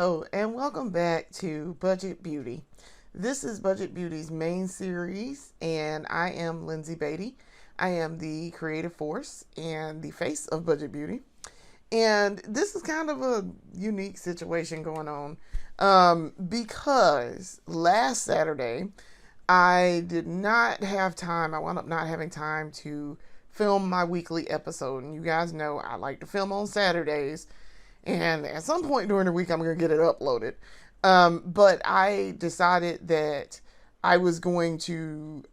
Hello, and welcome back to Budget Beauty. This is Budget Beauty's main series, and I am Lindsay Beatty. I am the creative force and the face of Budget Beauty. And this is kind of a unique situation going on because last Saturday I did not have time. I wound up not having time to film my weekly episode. And you guys know I like to film on Saturdays. And at some point during the week, I'm going to get it uploaded. But I decided that I was going to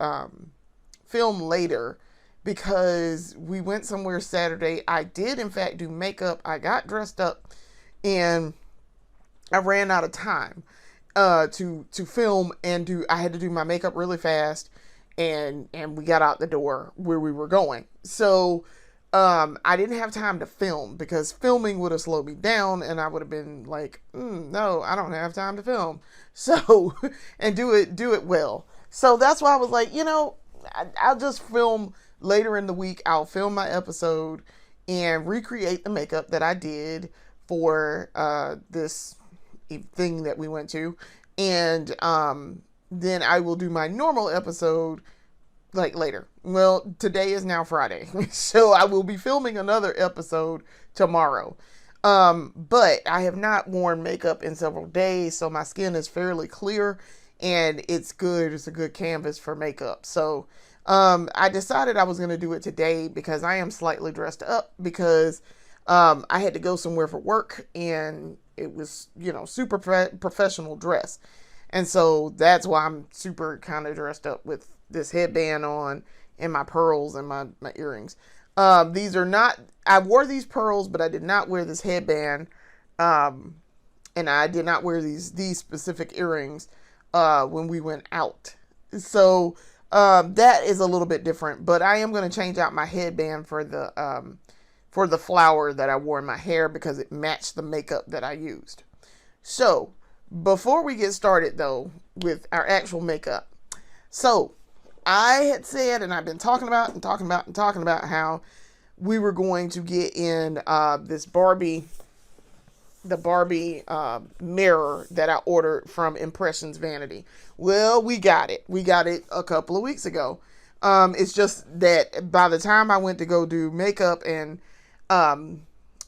film later because we went somewhere Saturday. I did, in fact, do makeup. I got dressed up and I ran out of time to film and do. I had to do my makeup really fast, and we got out the door where we were going. So I didn't have time to film because filming would have slowed me down and I would have been like, no, I don't have time to film. So, and do it well. So that's why I was like, I'll just film later in the week. I'll film my episode and recreate the makeup that I did for this thing that we went to. And then I will do my normal episode like later. Well, today is now Friday, so I will be filming another episode tomorrow. But I have not worn makeup in several days, so my skin is fairly clear and it's good. It's a good canvas for makeup. So I decided I was going to do it today because I am slightly dressed up because I had to go somewhere for work and it was, super professional dress. And so that's why I'm super kind of dressed up with this headband on and my pearls and my earrings. These are not, I wore these pearls, but I did not wear this headband. And I did not wear these specific earrings when we went out. So that is a little bit different, but I am going to change out my headband for the flower that I wore in my hair because it matched the makeup that I used. So before we get started though with our actual makeup, so I had said, and I've been talking about how we were going to get in the Barbie mirror that I ordered from Impressions Vanity. Well, we got it. We got it a couple of weeks ago. It's just that by the time I went to go do makeup and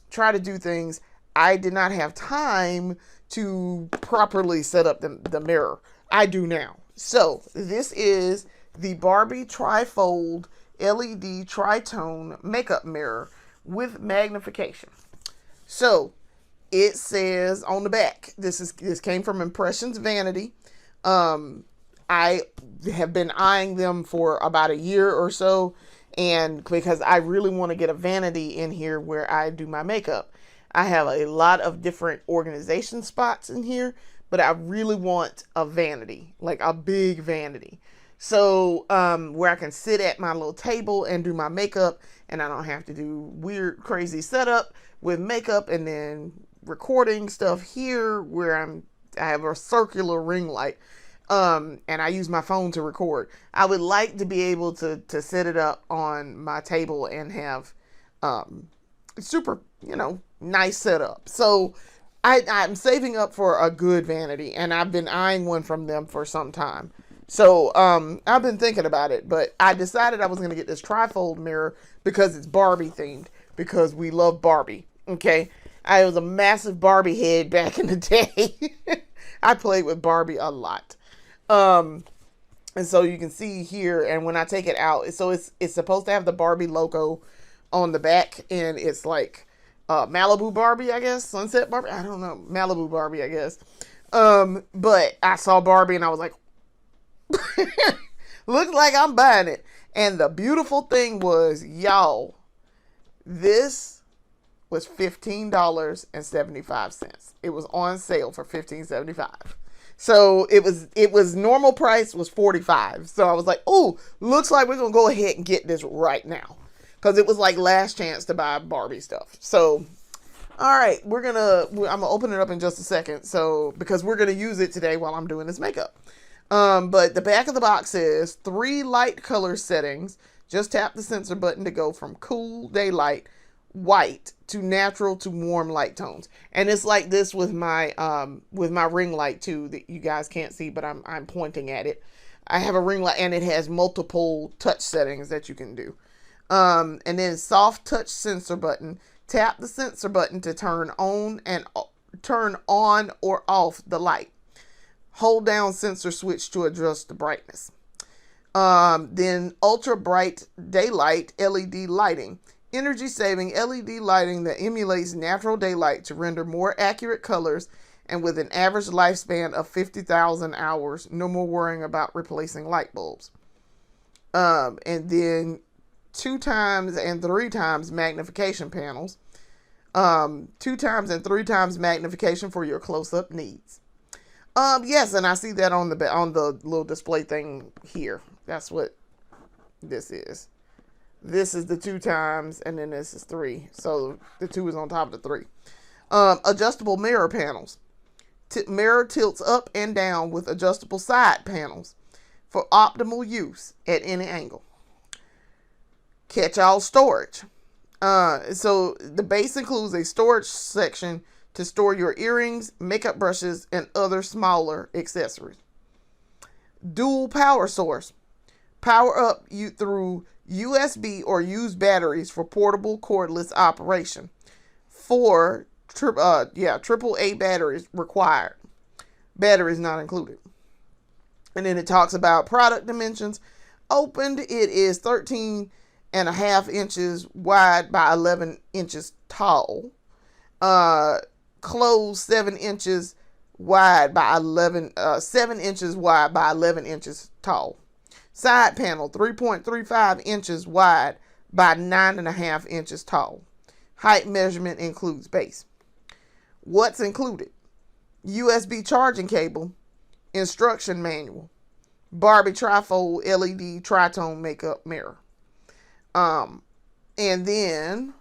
try to do things, I did not have time to properly set up the mirror. I do now. So this is the Barbie Trifold LED Tritone makeup mirror with magnification. So it says on the back, this came from Impressions Vanity. I have been eyeing them for about a year or so, and because I really want to get a vanity in here where I do my makeup. I have a lot of different organization spots in here, but I really want a vanity, like a big vanity. So where I can sit at my little table and do my makeup, and I don't have to do weird, crazy setup with makeup and then recording stuff here where I have a circular ring light, and I use my phone to record. I would like to be able to set it up on my table and have super, nice setup. So I'm saving up for a good vanity, and I've been eyeing one from them for some time. So I've been thinking about it, but I decided I was going to get this trifold mirror because it's Barbie themed, because we love Barbie. Okay, I was a massive Barbie head back in the day. I played with Barbie a lot. And so you can see here, and when I take it out, so it's supposed to have the Barbie logo on the back, and it's like Malibu Barbie, I guess, Sunset Barbie, I don't know, Malibu Barbie, I guess. But I saw Barbie and I was like, looks like I'm buying it. And the beautiful thing was, y'all, this was $15.75. It was on sale for $15.75. So it was normal price was $45. So I was like, oh, looks like we're gonna go ahead and get this right now, because it was like last chance to buy Barbie stuff. So all right, I'm gonna open it up in just a second. So because we're gonna use it today while I'm doing this makeup. But the back of the box says 3 light color settings. Just tap the sensor button to go from cool daylight white to natural to warm light tones. And it's like this with my ring light too, that you guys can't see, but I'm pointing at it. I have a ring light and it has multiple touch settings that you can do. And then soft touch sensor button. Tap the sensor button to turn on or off the light. Hold down sensor switch to adjust the brightness. Then ultra bright daylight LED lighting. Energy saving LED lighting that emulates natural daylight to render more accurate colors and with an average lifespan of 50,000 hours. No more worrying about replacing light bulbs. And then 2 times and 3 times magnification panels. 2 times and 3 times magnification for your close-up needs. Yes, and I see that on the little display thing here. That's what this is. This is the 2 times, and then this is 3. So the 2 is on top of the 3. Adjustable mirror panels. Mirror tilts up and down with adjustable side panels for optimal use at any angle. Catch-all storage. So the base includes a storage section to store your earrings, makeup brushes, and other smaller accessories. Dual power source. Power up you through USB or use batteries for portable cordless operation. 4 AAA batteries required. Batteries not included. And then it talks about product dimensions. Opened, it is 13.5 inches wide by 11 inches tall. Closed 7 inches wide by 7 inches wide by 11 inches tall. Side panel 3.35 inches wide by 9.5 inches tall. Height measurement includes base. What's included? USB charging cable, instruction manual, Barbie trifold LED tritone makeup mirror. And then,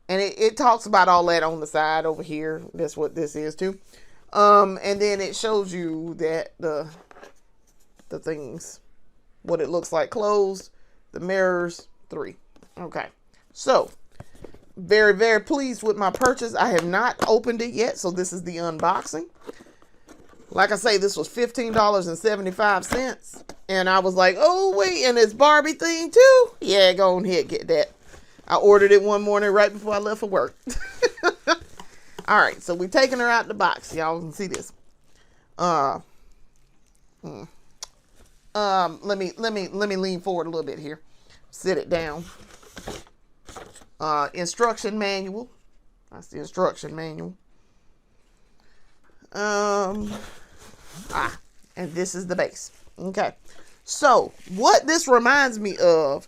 it talks about all that on the side over here. That's what this is too. And then it shows you that the things, what it looks like closed, the mirrors, 3. Okay. So, very, very pleased with my purchase. I have not opened it yet, so this is the unboxing. Like I say, this was $15.75. And I was like, oh, wait, and it's Barbie thing too? Yeah, go ahead, get that. I ordered it one morning right before I left for work. All right, so we're taking her out the box. Y'all can see this. Let me lean forward a little bit here. Sit it down. Instruction manual. That's the instruction manual. And this is the base. Okay. So what this reminds me of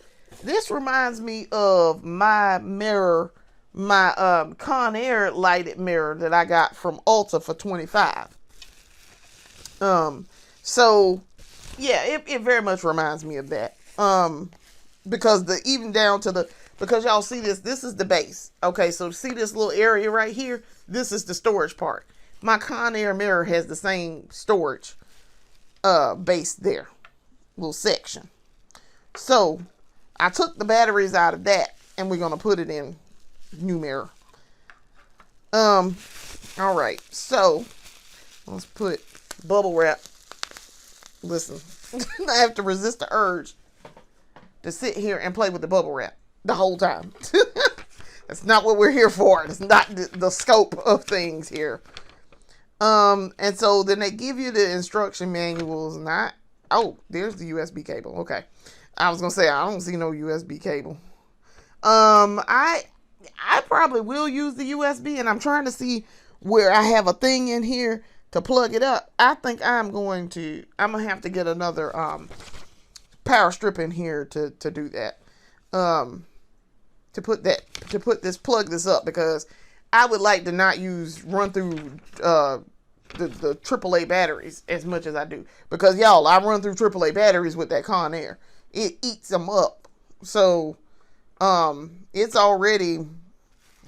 my mirror, my Conair lighted mirror that I got from Ulta for $25. So yeah, it very much reminds me of that. Because because y'all see this is the base. Okay, so see this little area right here? This is the storage part. My Conair mirror has the same storage base there. Little section. So I took the batteries out of that and we're gonna put it in new mirror. All right, so let's put bubble wrap. Listen, I have to resist the urge to sit here and play with the bubble wrap the whole time. That's not what we're here for. It's not the scope of things here. And so then they give you the instruction manuals. There's the USB cable. Okay. I was gonna say I don't see no USB cable. I probably will use the USB, and I'm trying to see where I have a thing in here to plug it up. I think I'm gonna have to get another power strip in here to do that. To plug this up, because I would like to not run through the AAA batteries as much as I do, because y'all, I run through AAA batteries with that Conair. It eats them up. So it's already,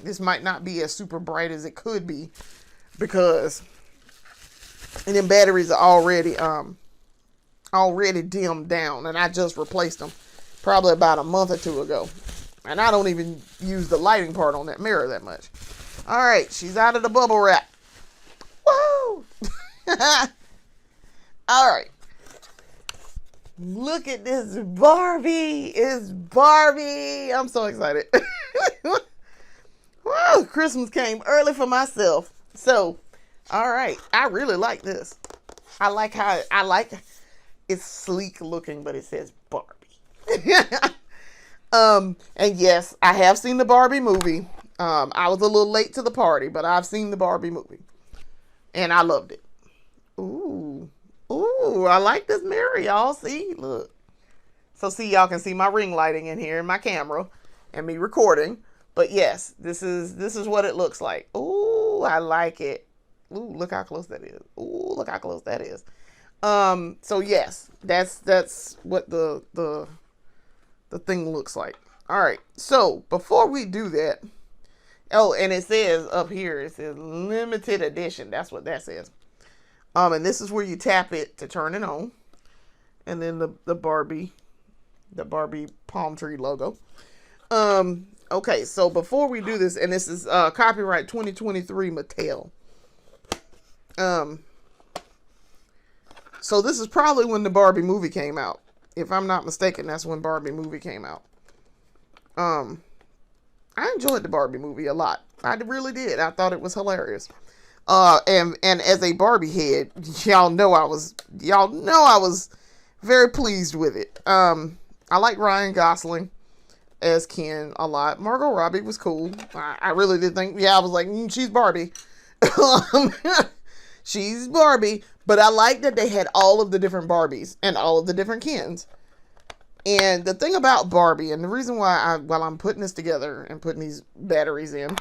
this might not be as super bright as it could be, because and then batteries are already dimmed down, and I just replaced them probably about a month or two ago. And I don't even use the lighting part on that mirror that much. All right, she's out of the bubble wrap. Woo! All right. Look at this Barbie. It's Barbie. I'm so excited. Woo, Christmas came early for myself. So, all right. I really like this. I like it's sleek looking, but it says Barbie. And yes, I have seen the Barbie movie. I was a little late to the party, but I've seen the Barbie movie. And I loved it. Ooh. Ooh, I like this mirror, y'all. See, look. So see, y'all can see my ring lighting in here, my camera, and me recording. But yes, this is what it looks like. Ooh, I like it. Ooh, look how close that is. Ooh, look how close that is. So yes, that's what the thing looks like. All right. So before we do that, oh, and it says up here, it says limited edition. That's what that says. And this is where you tap it to turn it on. And then the Barbie palm tree logo. Okay, so before we do this, and this is copyright 2023 Mattel. So this is probably when the Barbie movie came out. If I'm not mistaken, that's when Barbie movie came out. I enjoyed the Barbie movie a lot. I really did. I thought it was hilarious. And as a Barbie head, y'all know I was very pleased with it. I like Ryan Gosling as Ken a lot. Margot Robbie was cool. I really did think, I was like, she's Barbie. She's Barbie. But I like that they had all of the different Barbies and all of the different Kens. And the thing about Barbie, and the reason why while I'm putting this together and putting these batteries in,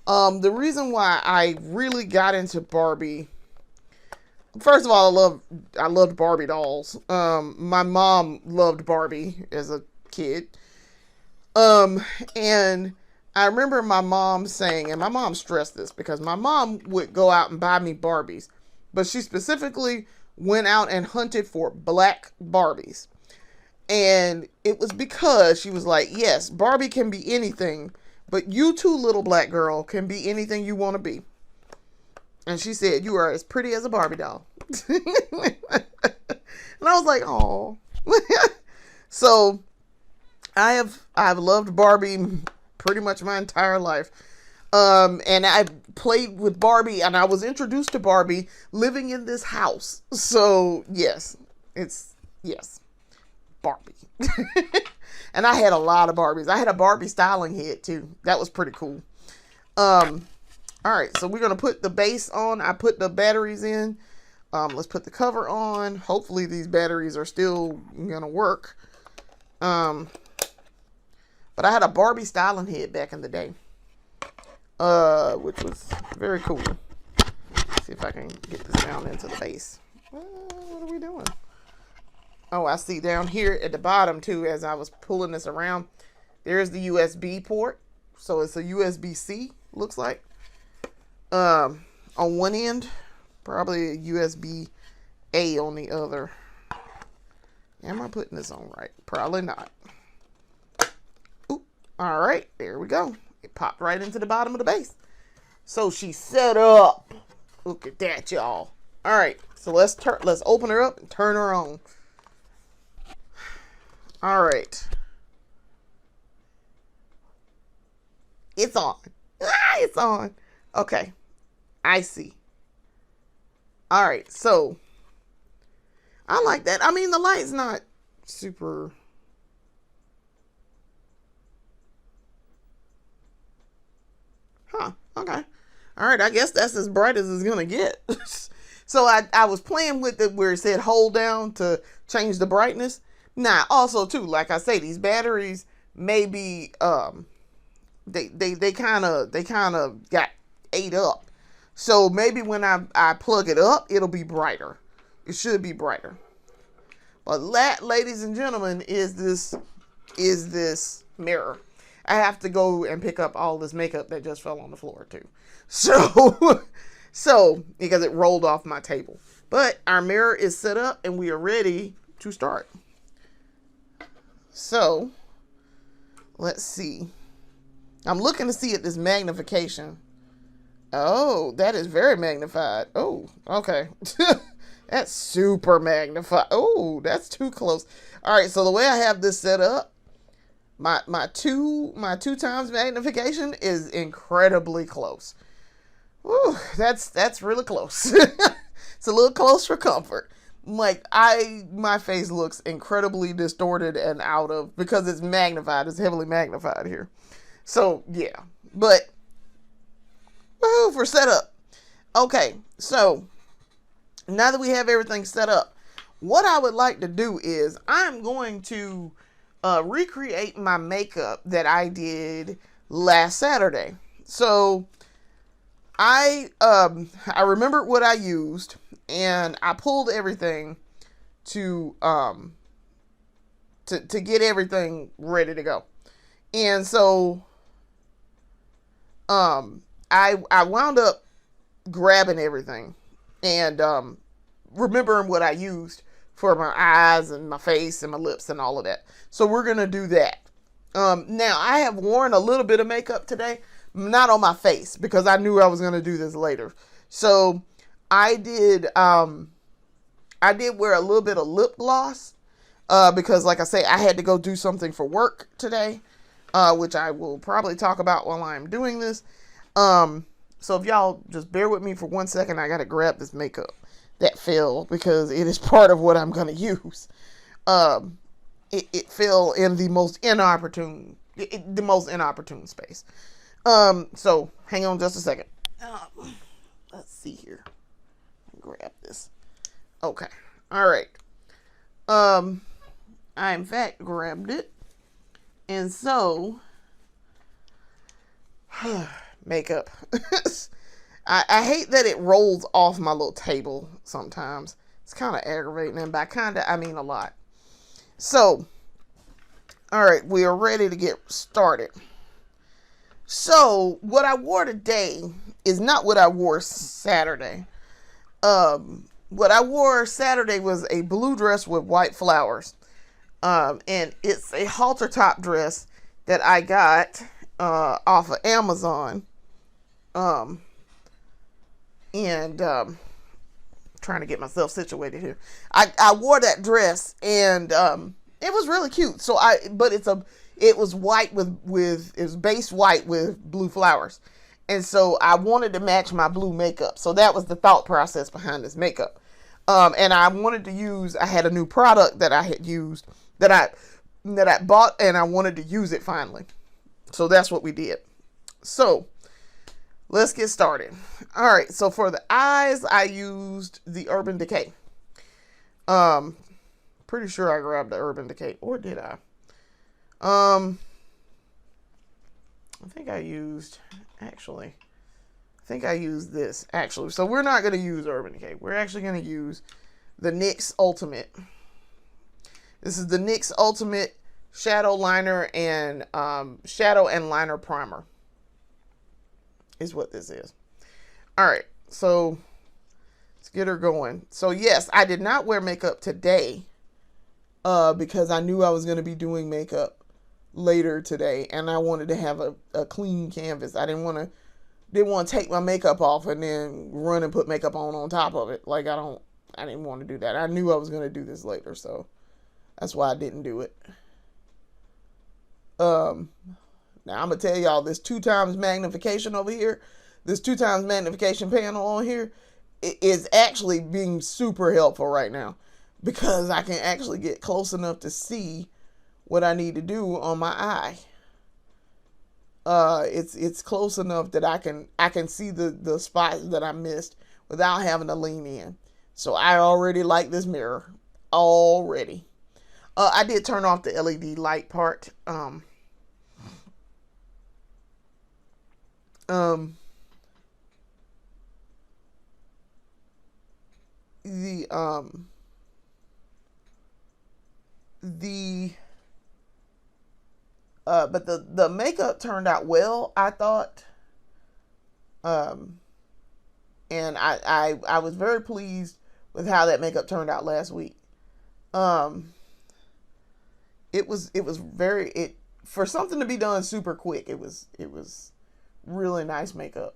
the reason why I really got into Barbie, first of all, I loved Barbie dolls. My mom loved Barbie as a kid. And I remember my mom saying, and my mom stressed this because my mom would go out and buy me Barbies, but she specifically went out and hunted for black Barbies. And it was because she was like, yes, Barbie can be anything, but you too, little black girl, can be anything you want to be. And she said, you are as pretty as a Barbie doll. And I was like, oh. So I've loved Barbie pretty much my entire life. And I played with Barbie, and I was introduced to Barbie living in this house. So yes, Barbie. And I had a lot of Barbies. I had a Barbie styling head too. That was pretty cool. All right, so we're going to put the base on. I put the batteries in. Let's put the cover on. Hopefully these batteries are still going to work. But I had a Barbie styling head back in the day. Which was very cool. Let's see if I can get this down into the base. What are we doing? Oh, I see down here at the bottom too, as I was pulling this around, there's the USB port. So it's a USB-C, looks like. On one end, probably a USB-A on the other. Am I putting this on right? Probably not. Oop. All right, there we go. It popped right into the bottom of the base. So she's set up. Look at that, y'all. All right, so let's open her up and turn her on. All right. It's on. It's on. Okay. I see. All right. So I like that. I mean, the light's not super. Huh. Okay. All right. I guess that's as bright as it's going to get. So I was playing with it where it said hold down to change the brightness. Now, also too, like I say, these batteries may be they kind of got ate up. So maybe when I plug it up, it'll be brighter. It should be brighter. But that, ladies and gentlemen, is this mirror. I have to go and pick up all this makeup that just fell on the floor too. So because it rolled off my table. But our mirror is set up and we are ready to start. So Let's see. I'm looking to see at this magnification. Oh, that is very magnified. Oh, okay. That's super magnified. Oh, that's too close. All right, so the way I have this set up, my two times magnification is incredibly close. Woo, that's really close. It's a little close for comfort. Like my face looks incredibly distorted and out of, because it's magnified. It's heavily magnified here. So yeah, but woohoo for setup. Okay, so now that we have everything set up, what I would like to do is I'm going to recreate my makeup that I did last Saturday. So I remembered what I used, and I pulled everything to get everything ready to go. And so I wound up grabbing everything and remembering what I used for my eyes and my face and my lips and all of that. So we're gonna do that. Now I have worn a little bit of makeup today, not on my face, because I knew I was gonna do this later. So I did wear a little bit of lip gloss because, like I say, I had to go do something for work today, which I will probably talk about while I'm doing this. So if y'all just bear with me for 1 second, I gotta grab this makeup that fell because it is part of what I'm gonna use. It fell in the most inopportune space. So hang on just a second. Let's see here. Grab this. Okay. All right. I in fact grabbed it, and so makeup. I hate that it rolls off my little table sometimes. It's kind of aggravating, and by kind of I mean a lot. So, all right, we are ready to get started. So, what I wore today is not what I wore Saturday. What I wore Saturday was a blue dress with white flowers. And it's a halter top dress that I got off of Amazon. Trying to get myself situated here. I wore that dress, and it was really cute. So it was white with it was base white with blue flowers. And so I wanted to match my blue makeup. So that was the thought process behind this makeup. And I wanted to use, I had a new product that I had used that I bought, and I wanted to use it finally. So that's what we did. So let's get started. All right. So for the eyes, I used the Urban Decay. Pretty sure I grabbed the Urban Decay, or did I? I think I used this actually. So we're not going to use Urban Decay. We're actually going to use the NYX Ultimate. This is the NYX Ultimate Shadow Liner and Shadow and Liner Primer is what this is. All right, so let's get her going. So yes, I did not wear makeup today because I knew I was going to be doing makeup later today, and I wanted to have a clean canvas. I didn't want to take my makeup off and then run and put makeup on top of it. Like I didn't want to do that. I knew I was going to do this later, so that's why I didn't do it. Now I'm gonna tell y'all, this 2 times magnification over here, this 2 times magnification panel on here, is actually being super helpful right now, because I can actually get close enough to see what I need to do on my eye. It's close enough that I can see the spots that I missed without having to lean in. So I already like this mirror already. I did turn off the LED light part. But the makeup turned out well, I thought. And I was very pleased with how that makeup turned out last week. It for something to be done super quick, it was really nice makeup.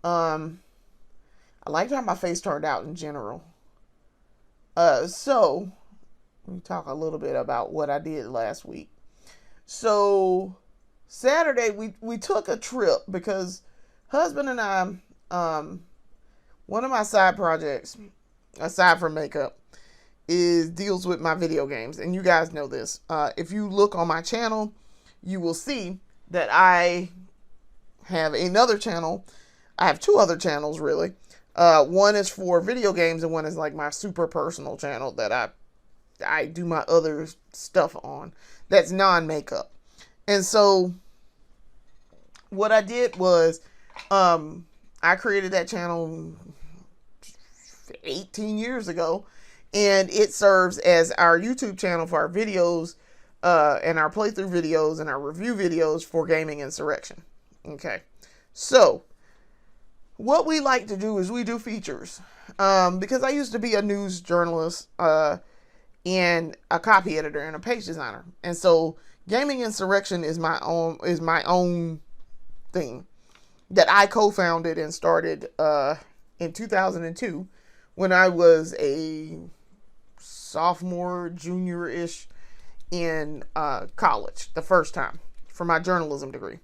I liked how my face turned out in general. So let me talk a little bit about what I did last week. So Saturday we took a trip because husband and I, one of my side projects, aside from makeup, deals with my video games. And you guys know this. If you look on my channel, you will see that I have another channel. I have two other channels, really. One is for video games, and one is like my super personal channel that I do my other stuff on. That's non-makeup. And so what I did was, I created that channel 18 years ago, and it serves as our YouTube channel for our videos, and our playthrough videos and our review videos for Gaming Insurrection. Okay. So what we like to do is we do features. Because I used to be a news journalist, and a copy editor and a page designer. And so Gaming Insurrection is my own thing that I co-founded and started in 2002 when I was a sophomore, junior-ish in college the first time for my journalism degree,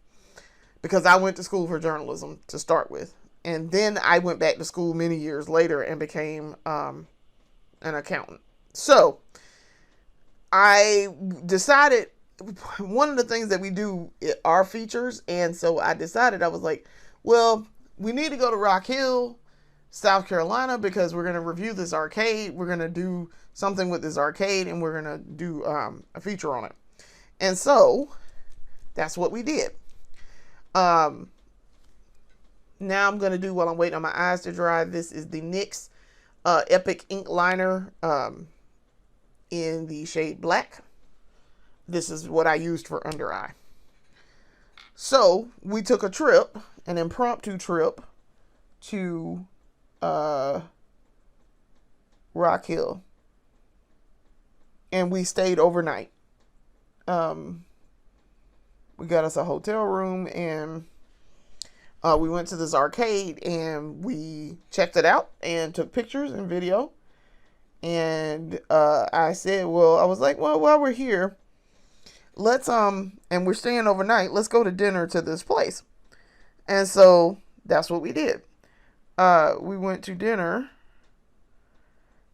because I went to school for journalism to start with, and then I went back to school many years later and became an accountant. So I decided one of the things that we do are features, and so I decided, I was like, well, we need to go to Rock Hill, South Carolina, because we're going to review this arcade. We're going to do something with this arcade, and we're going to do a feature on it. And so that's what we did. Now I'm going to do, while I'm waiting on my eyes to dry, this is the NYX Epic Ink Liner in the shade black. This is what I used for under eye. So we took a trip, an impromptu trip to Rock Hill, and we stayed overnight. We got us a hotel room, and we went to this arcade, and we checked it out and took pictures and video. And I said, well, I was like, well, while we're here, let's and we're staying overnight, let's go to dinner to this place. And so that's what we did. We went to dinner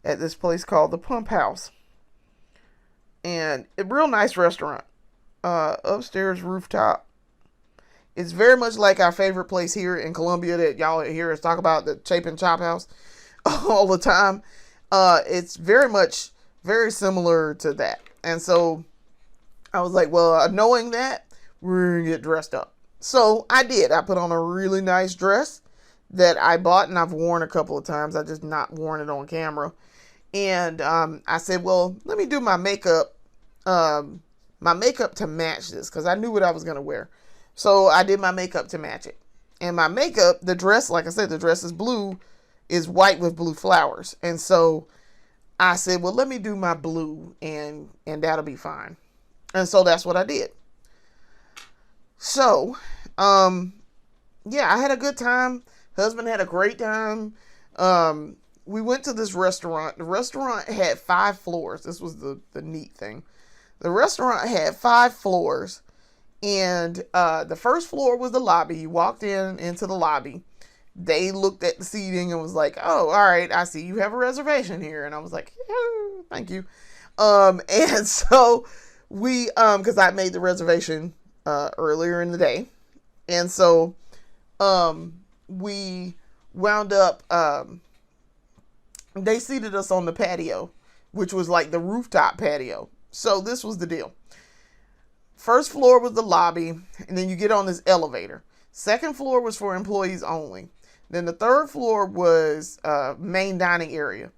at this place called the Pump House, and a real nice restaurant, upstairs rooftop. It's very much like our favorite place here in Columbia that y'all hear us talk about, the Chapin Chop House, all the time. It's very similar to that. And so I was like, well, knowing that, we're going to get dressed up. So I did. I put on a really nice dress that I bought, and I've worn a couple of times. I just not worn it on camera. And I said, well, let me do my makeup to match this, because I knew what I was going to wear. So I did my makeup to match it. And my makeup, the dress, like I said, the dress is blue, is white with blue flowers. And so I said, well, let me do my blue, and that'll be fine. And so that's what I did. So, yeah, I had a good time. Husband had a great time. We went to this restaurant. The restaurant had 5 floors. This was the neat thing. The restaurant had 5 floors. And the first floor was the lobby. You walked into the lobby. They looked at the seating and was like, oh, all right, I see you have a reservation here. And I was like, yeah, thank you. And so we, because I made the reservation earlier in the day. And so we wound up, they seated us on the patio, which was like the rooftop patio. So this was the deal. First floor was the lobby, and then you get on this elevator. Second floor was for employees only. Then the third floor was main dining area.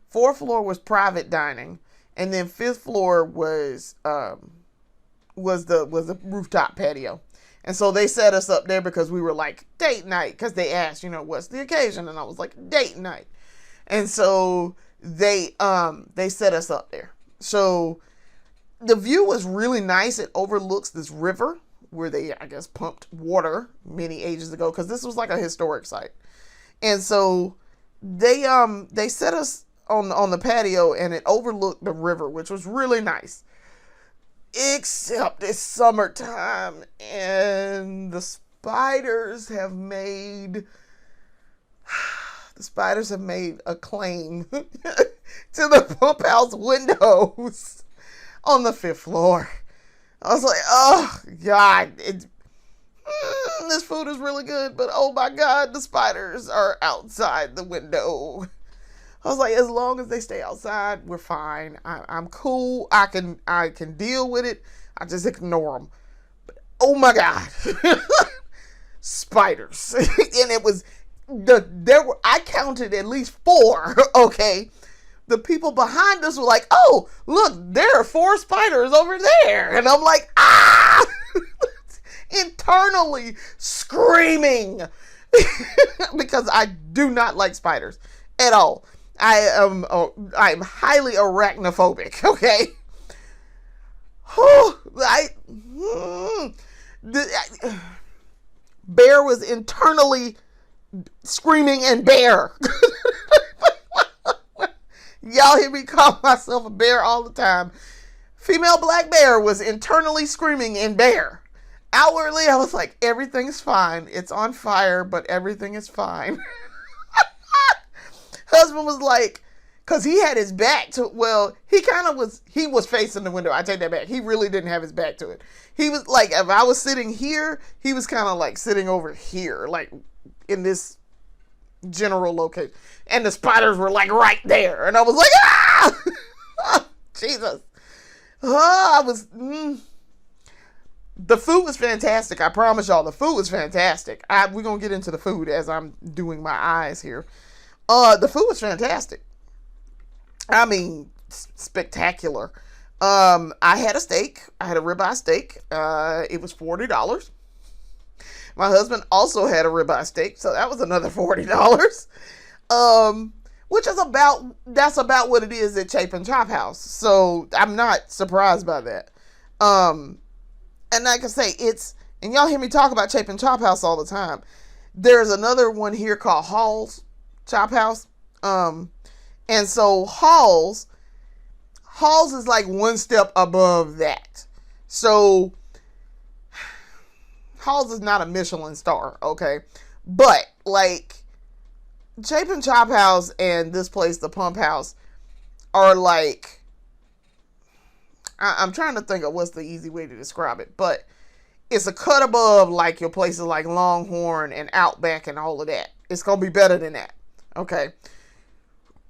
Fourth floor was private dining, and then fifth floor was the rooftop patio. And so they set us up there because we were like date night, because they asked, what's the occasion, and I was like date night. And so they set us up there. So The view was really nice. It overlooks this river where they, I guess, pumped water many ages ago, because this was like a historic site. And so they set us on the patio, and it overlooked the river, which was really nice. Except it's summertime, and the spiders have made a claim to the pump house windows on the 5th floor. I was like, oh God, this food is really good, but oh my God, the spiders are outside the window. I was like, as long as they stay outside, we're fine. I'm cool. I can deal with it. I just ignore them. But oh my God, spiders! And it was I counted at least 4. Okay, the people behind us were like, "Oh, look, there are 4 spiders over there," and I'm like, ah, internally screaming because I do not like spiders at all. I'm highly arachnophobic. Okay. Bear was internally screaming and bear. Y'all hear me call myself a bear all the time. Female black bear was internally screaming and bear. Outwardly, I was like, everything's fine. It's on fire, but everything is fine. Husband was like, because he had his back to, well, he was facing the window. I take that back. He really didn't have his back to it. He was like, if I was sitting here, he was kind of like sitting over here, like in this general location. And the spiders were like right there. And I was like, ah! Jesus. The food was fantastic. I promise y'all, the food was fantastic. We're going to get into the food as I'm doing my eyes here. The food was fantastic. I mean, spectacular. I had a steak. I had a ribeye steak. It was $40. My husband also had a ribeye steak, so that was another $40. Which is that's about what it is at Chapin Chop House. So I'm not surprised by that. And like I say, and y'all hear me talk about Chapin Chop House all the time. There's another one here called Hall's Chop House. And so Hall's is like one step above that. So Hall's is not a Michelin star, okay? But like Chapin Chop House and this place, the Pump House, are like, I'm trying to think of what's the easy way to describe it, but it's a cut above like your places like Longhorn and Outback and all of that. It's gonna be better than that, okay?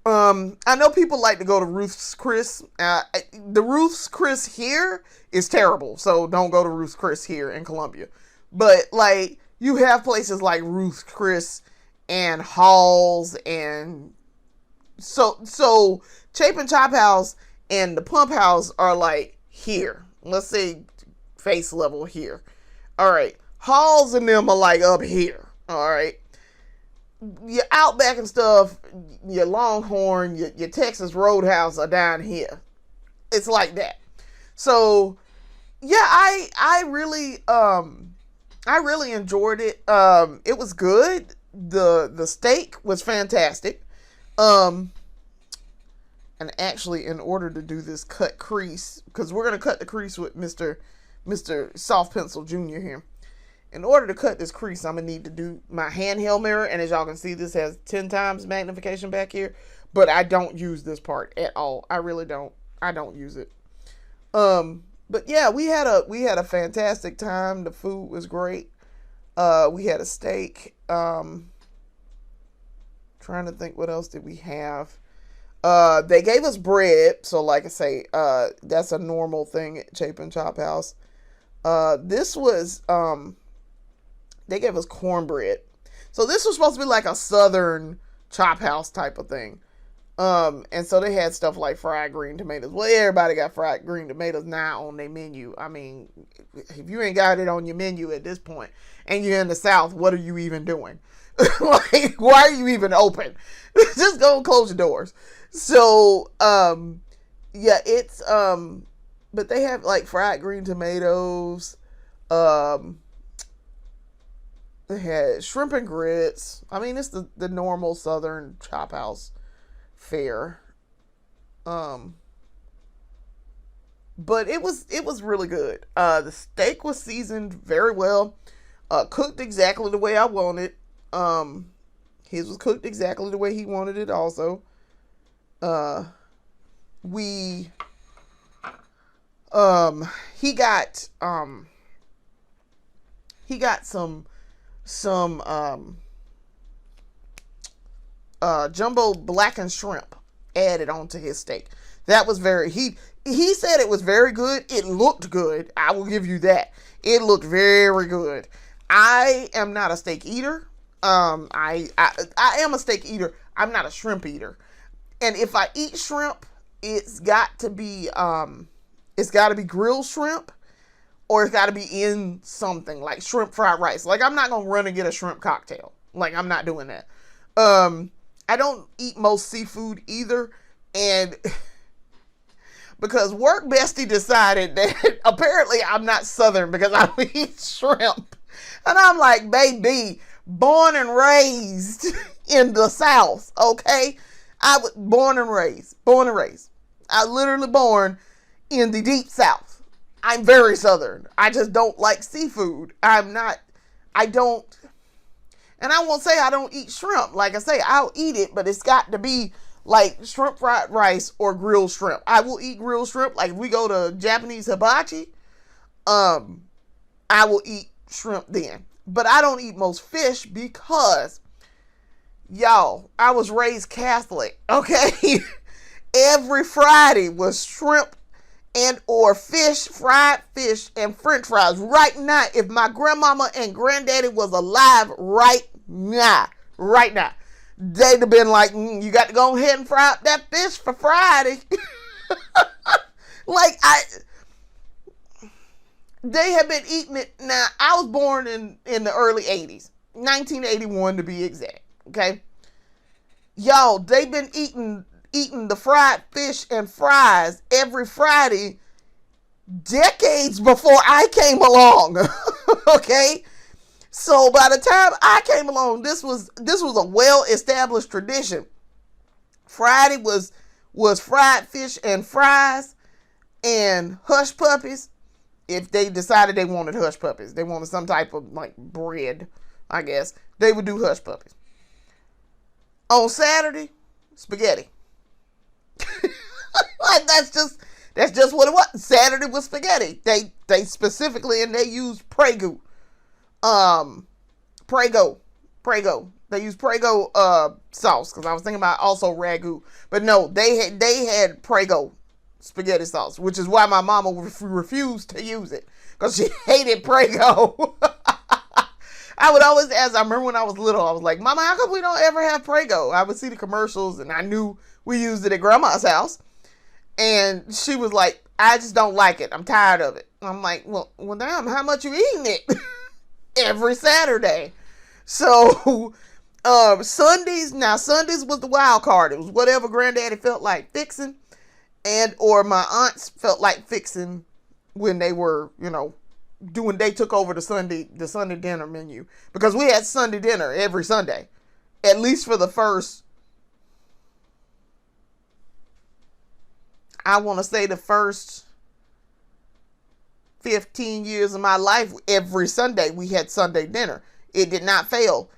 I know people like to go to Ruth's Chris. The Ruth's Chris here is terrible, so don't go to Ruth's Chris here in Columbia. But like you have places like Ruth's Chris and Hall's, and so Chapin Chop House and the Pump House are like here. Let's say face level here. All right, Hall's and them are like up here. All right. Your Outback and stuff, your Longhorn, your Texas Roadhouse are down here. It's like that. So yeah, I really enjoyed it. It was good. The steak was fantastic. And actually, in order to do this cut crease, because we're gonna cut the crease with Mr. Soft Pencil Jr. here. In order to cut this crease, I'm going to need to do my handheld mirror. And as y'all can see, this has 10 times magnification back here. But I don't use this part at all. I really don't. I don't use it. But yeah, we had a fantastic time. The food was great. We had a steak. Trying to think, what else did we have? They gave us bread. So like I say, that's a normal thing at Chapin Chop House. This was... they gave us cornbread. So this was supposed to be like a southern chop house type of thing. And so they had stuff like fried green tomatoes. Well, everybody got fried green tomatoes now on their menu. I mean, if you ain't got it on your menu at this point and you're in the South, what are you even doing? Like, why are you even open? Just go and close your doors. So, yeah, it's, But they have like fried green tomatoes. Um, they had shrimp and grits. I mean, it's the normal Southern chop house fare. Um, but it was really good. The steak was seasoned very well, cooked exactly the way I wanted. Um, his was cooked exactly the way he wanted it. Also, uh, we um he got um he got some jumbo blackened shrimp added onto his steak. That was very he said it was very good. It looked good. I will give you that. It looked very good. I am not a steak eater. I am a steak eater. I'm not a shrimp eater. And if I eat shrimp, it's got to be grilled shrimp, or it's got to be in something like shrimp fried rice. Like, I'm not gonna run and get a shrimp cocktail. Like, I'm not doing that. I don't eat most seafood either, and because work bestie decided that apparently I'm not Southern because I eat shrimp, and I'm like, baby, born and raised in the South, okay? I was born and raised. I literally born in the deep South. I'm very Southern. I just don't like seafood. I don't, and I won't say I don't eat shrimp. Like I say, I'll eat it, but it's got to be like shrimp fried rice or grilled shrimp. I will eat grilled shrimp. Like if we go to Japanese hibachi, I will eat shrimp then. But I don't eat most fish because, y'all, I was raised Catholic, okay? Every Friday was shrimp and or fish, fried fish and french fries. Right now, if my grandmama and granddaddy was alive right now, they'd have been like, you got to go ahead and fry up that fish for Friday. Like, they have been eating it. Now, I was born in the early 80s, 1981 to be exact, okay? Y'all, they've been eating the fried fish and fries every Friday decades before I came along. Okay? So by the time I came along, this was a well-established tradition. Friday was fried fish and fries and hush puppies. If they decided they wanted hush puppies, they wanted some type of like bread, I guess, they would do hush puppies. On Saturday, spaghetti. Like that's just what it was. Saturday was spaghetti. They specifically, and they used Prego. Prego. They used Prego sauce because I was thinking about also ragu, but no, they had Prego spaghetti sauce, which is why my mama refused to use it because she hated Prego. I would always ask. I remember when I was little, I was like, Mama, how come we don't ever have Prego? I would see the commercials, and I knew we used it at Grandma's house. And she was like, I just don't like it. I'm tired of it. I'm like, well, damn, how much you eating it? Every Saturday. So, Sundays was the wild card. It was whatever Granddaddy felt like fixing, and or my aunts felt like fixing when they were, they took over the Sunday dinner menu, because we had Sunday dinner every Sunday, at least for the first, I want to say the first 15 years of my life. Every Sunday we had Sunday dinner. It did not fail.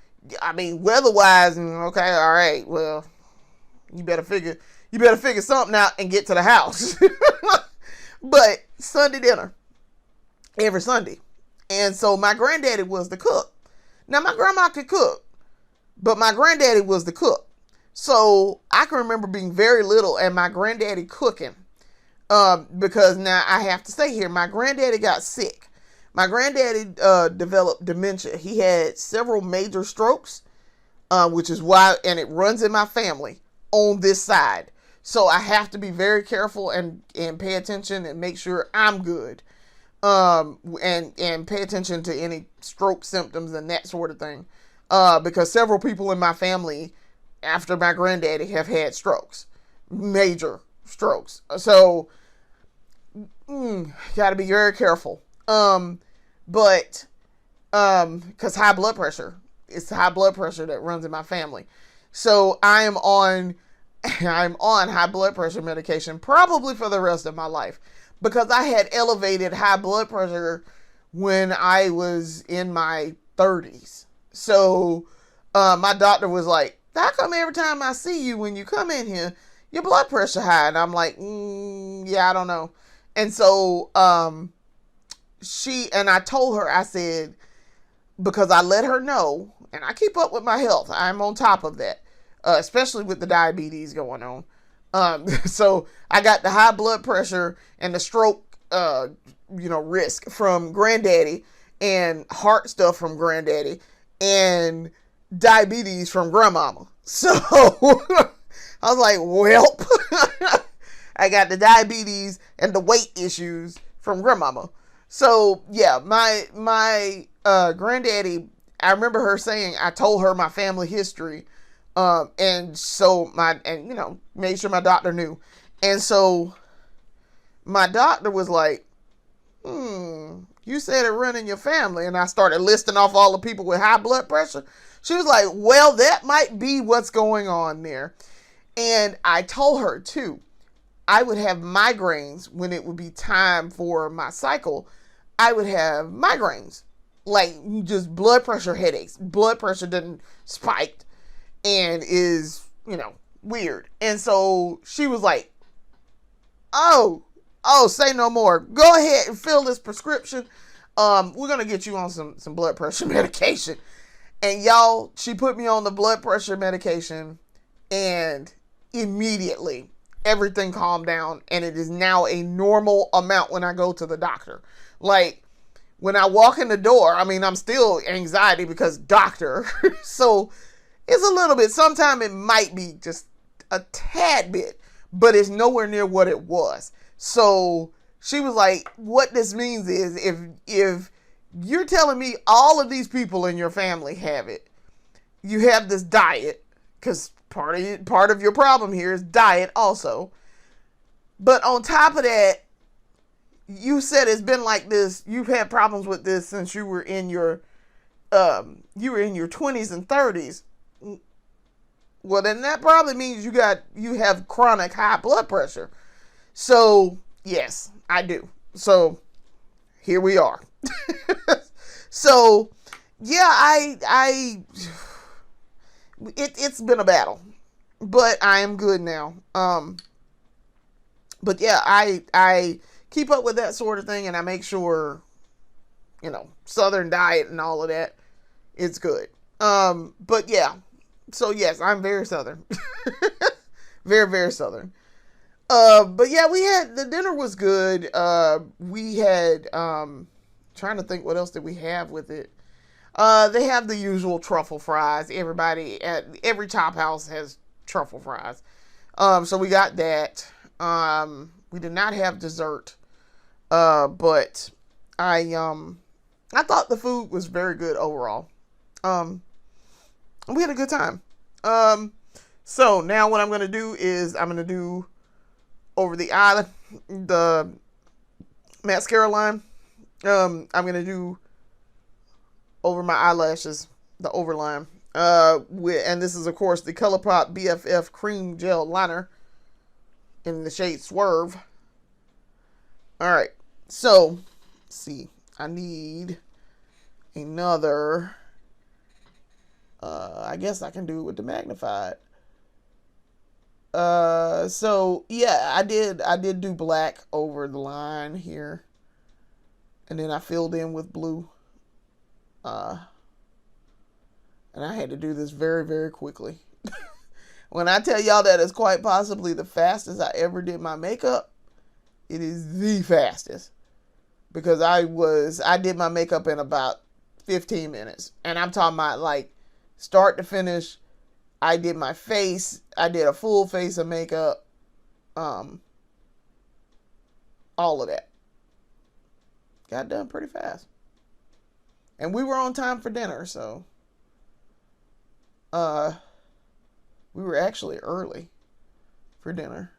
I mean, weather-wise, okay, all right, well, you better figure something out and get to the house. But Sunday dinner every Sunday. And so my granddaddy was the cook. Now, my grandma could cook, but my granddaddy was the cook. So I can remember being very little and my granddaddy cooking. Because now I have to say here, my granddaddy got sick. My granddaddy developed dementia. He had several major strokes, which is why, and it runs in my family on this side. So I have to be very careful and pay attention and make sure I'm good. And pay attention to any stroke symptoms and that sort of thing. Because several people in my family after my granddaddy have had strokes, major strokes. So Got to be very careful. But because high blood pressure, it's high blood pressure that runs in my family. So I'm on high blood pressure medication probably for the rest of my life because I had elevated high blood pressure when I was in my 30s. So my doctor was like, how come every time I see you when you come in here, your blood pressure high? And I'm like, yeah, I don't know. And so I told her, I said, because I let her know, and I keep up with my health. I'm on top of that, especially with the diabetes going on. So I got the high blood pressure and the stroke, risk from granddaddy, and heart stuff from granddaddy, and diabetes from grandmama. So I was like, well, I got the diabetes and the weight issues from grandmama. So yeah, my granddaddy, I remember her saying, I told her my family history, and so made sure my doctor knew, and so my doctor was like, you said it run in your family, and I started listing off all the people with high blood pressure. She was like, well, that might be what's going on there, and I told her too, I would have migraines when it would be time for my cycle. I would have migraines, like just blood pressure headaches. Blood pressure didn't spiked and is, weird. And so she was like, oh, say no more. Go ahead and fill this prescription. We're going to get you on some blood pressure medication. And y'all, she put me on the blood pressure medication, and immediately everything calmed down, and it is now a normal amount when I go to the doctor. Like, when I walk in the door, I'm still anxiety because doctor. So it's a little bit, sometimes it might be just a tad bit, but it's nowhere near what it was. So she was like, what this means is if you're telling me all of these people in your family have it, you have this diet, because part of your problem here is diet also. But on top of that, you said it's been like this. You've had problems with this since you were in your 20s and 30s. Well, then that probably means you have chronic high blood pressure. So yes, I do. So here we are. So yeah, it's been a battle, but I am good now. But yeah, I keep up with that sort of thing, and I make sure, Southern diet and all of that, it's good. But yeah, so yes, I'm very Southern. Very, very Southern. But yeah, the dinner was good. We had, trying to think what else did we have with it. They have the usual truffle fries. Everybody at every Chop House has truffle fries. So we got that. We did not have dessert. But I thought the food was very good overall. We had a good time. So now what I'm going to do is I'm going to do over the eye, the mascara line. I'm going to do over my eyelashes, the overline. And this is, of course, the ColourPop BFF Cream Gel Liner in the shade Swerve. All right. So, let's see. I need another. I guess I can do it with the magnified. So yeah, I did do black over the line here, and then I filled in with blue. And I had to do this very, very quickly. When I tell y'all that it's quite possibly the fastest I ever did my makeup, it is the fastest. Because I did my makeup in about 15 minutes. And I'm talking about like start to finish. I did my face. I did a full face of makeup. All of that. Got done pretty fast. And we were on time for dinner, so we were actually early for dinner.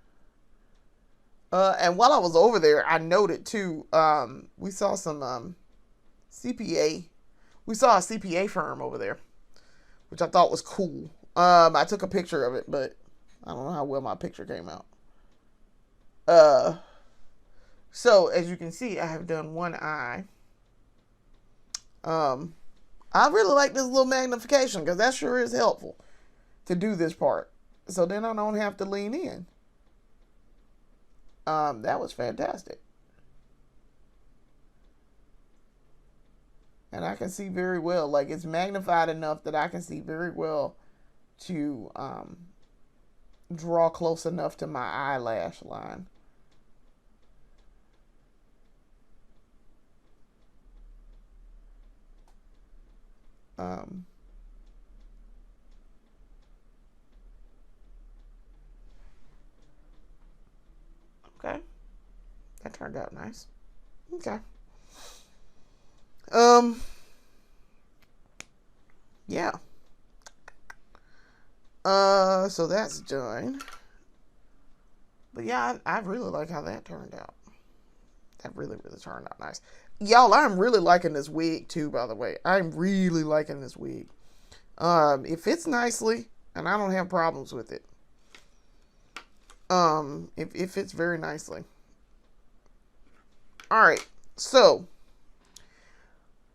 And while I was over there, I noted too, we saw some CPA. We saw a CPA firm over there, which I thought was cool. I took a picture of it, but I don't know how well my picture came out. So as you can see, I have done one eye. I really like this little magnification because that sure is helpful to do this part. So then I don't have to lean in. That was fantastic. And I can see very well. Like, it's magnified enough that I can see very well to draw close enough to my eyelash line. Okay. That turned out nice. Okay. Yeah. So that's done. But yeah, I really like how that turned out. That really, really turned out nice. Y'all, I'm really liking this wig too, by the way. I'm really liking this wig. It fits nicely, and I don't have problems with it. It fits very nicely. All right, so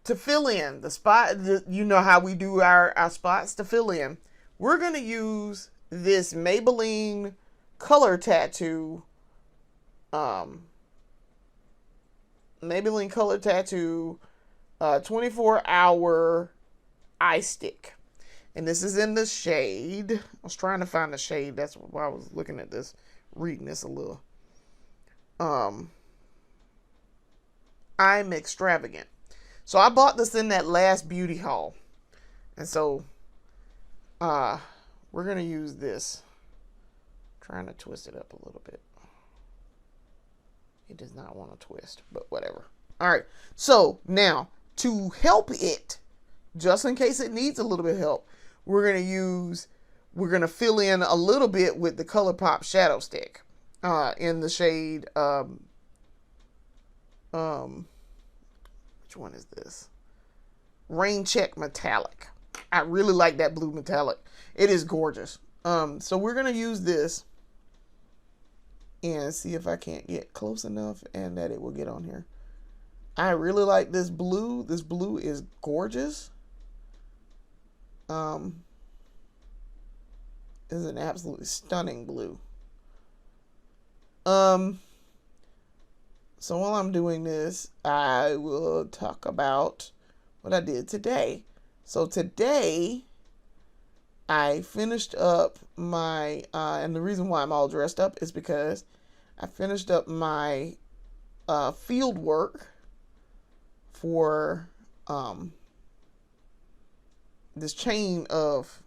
to fill in the spot, you know how we do our spots to fill in. We're going to use this Maybelline Color Tattoo, Maybelline Color Tattoo 24-hour eye stick. And this is in the shade. I was trying to find the shade. That's why I was looking at this, reading this a little. I'm Extravagant. So I bought this in that last beauty haul. And so we're going to use this. Trying to twist it up a little bit. It does not want to twist, but whatever. All right. So now to help it, just in case it needs a little bit of help, we're going to fill in a little bit with the ColourPop Shadow Stick in the shade, which one is this? Rain Check Metallic. I really like that blue metallic. It is gorgeous. So we're going to use this and see if I can't get close enough and that it will get on here. I really like this blue. This blue is gorgeous. Is an absolutely stunning blue. So while I'm doing this, I will talk about what I did today. So today, I finished up my, and the reason why I'm all dressed up is because I finished up my field work for this chain of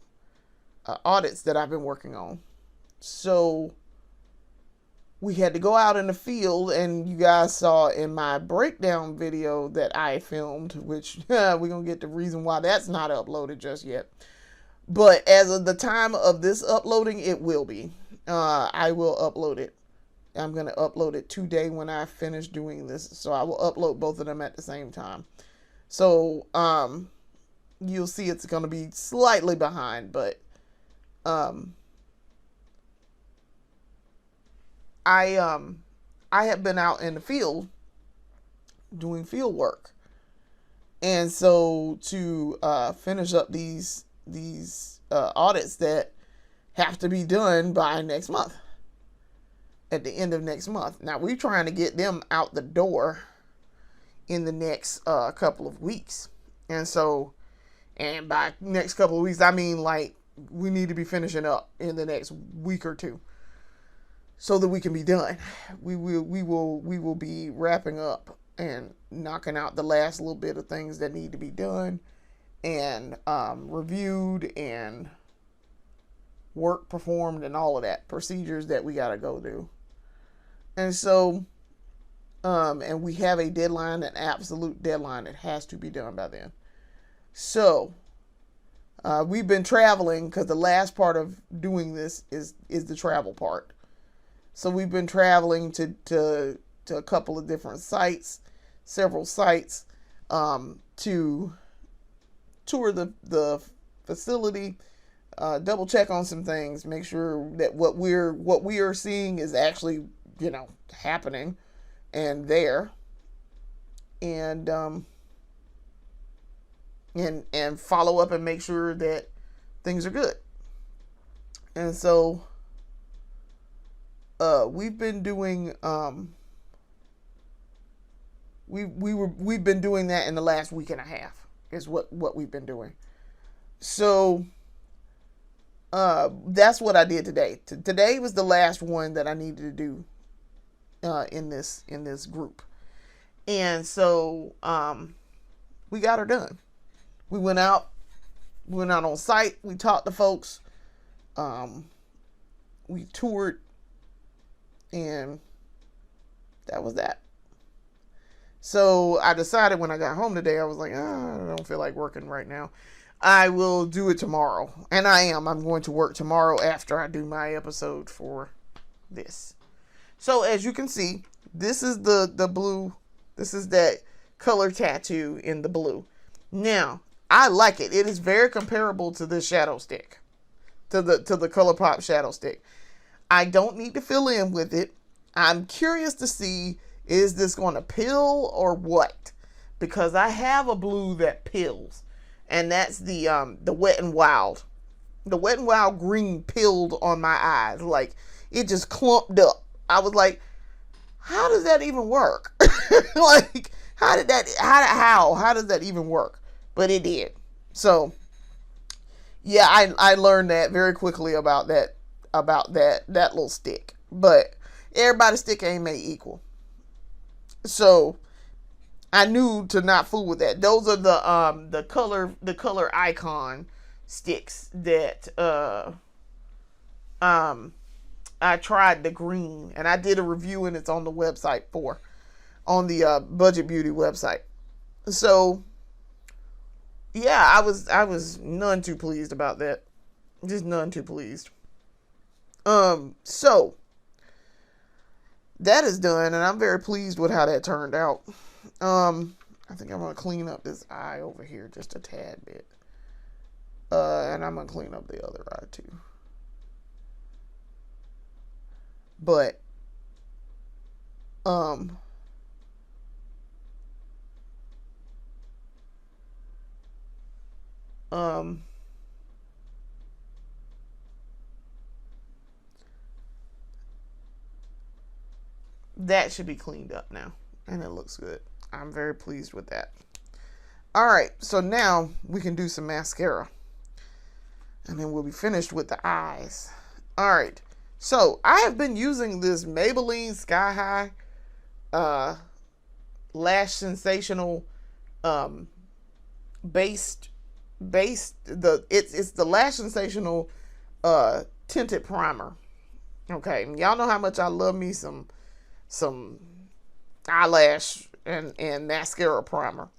audits that I've been working on. So we had to go out in the field, and you guys saw in my breakdown video that I filmed, which we're going to get the reason why that's not uploaded just yet. But as of the time of this uploading, it will be. I will upload it. I'm going to upload it today when I finish doing this. So I will upload both of them at the same time. So you'll see it's going to be slightly behind, but I have been out in the field doing field work. And so to finish up these audits that have to be done by next month, at the end of next month. Now we're trying to get them out the door in the next couple of weeks. And so, and by next couple of weeks, I mean like we need to be finishing up in the next week or two so that we can be done. We will be wrapping up and knocking out the last little bit of things that need to be done and reviewed and work performed and all of that, procedures that we got to go do. And so, and we have a deadline, an absolute deadline that has to be done by then. So, we've been traveling because the last part of doing this is the travel part. So we've been traveling to a couple of different sites, several sites, to tour the facility, double check on some things, make sure that what we are seeing is actually, happening and there, and and follow up and make sure that things are good. And so we've been doing we've been doing that in the last week and a half is what we've been doing. So that's what I did today. Today was the last one that I needed to do in this group. And so we got her done. We went out on site, we talked to folks, we toured, and that was that. So I decided when I got home today, I was like, I don't feel like working right now. I will do it tomorrow. And I'm going to work tomorrow after I do my episode for this. So as you can see, this is the blue. This is that color tattoo in the blue. Now, I like it. It is very comparable to this shadow stick, to the ColourPop shadow stick. I don't need to fill in with it. I'm curious to see, is this going to pill or what? Because I have a blue that pills, and that's the Wet n Wild. The Wet n Wild green pilled on my eyes, like it just clumped up. I was like, how does that even work? Like, how does that even work? But it did. So yeah, I learned that very quickly about that little stick. But everybody's stick ain't made equal. So I knew to not fool with that. Those are the color icon sticks that I tried the green, and I did a review, and it's on the website on the Budget Beauty website. So yeah, I was none too pleased about that. Just none too pleased. So that is done, and I'm very pleased with how that turned out. I think I'm gonna clean up this eye over here just a tad bit. And I'm gonna clean up the other eye too. But that should be cleaned up now, and it looks good. I'm very pleased with that. All right, so now we can do some mascara, and then we'll be finished with the eyes. All right, so I have been using this Maybelline Sky High Lash Sensational it's the Lash Sensational tinted primer. Okay, y'all know how much I love me some eyelash and mascara primer.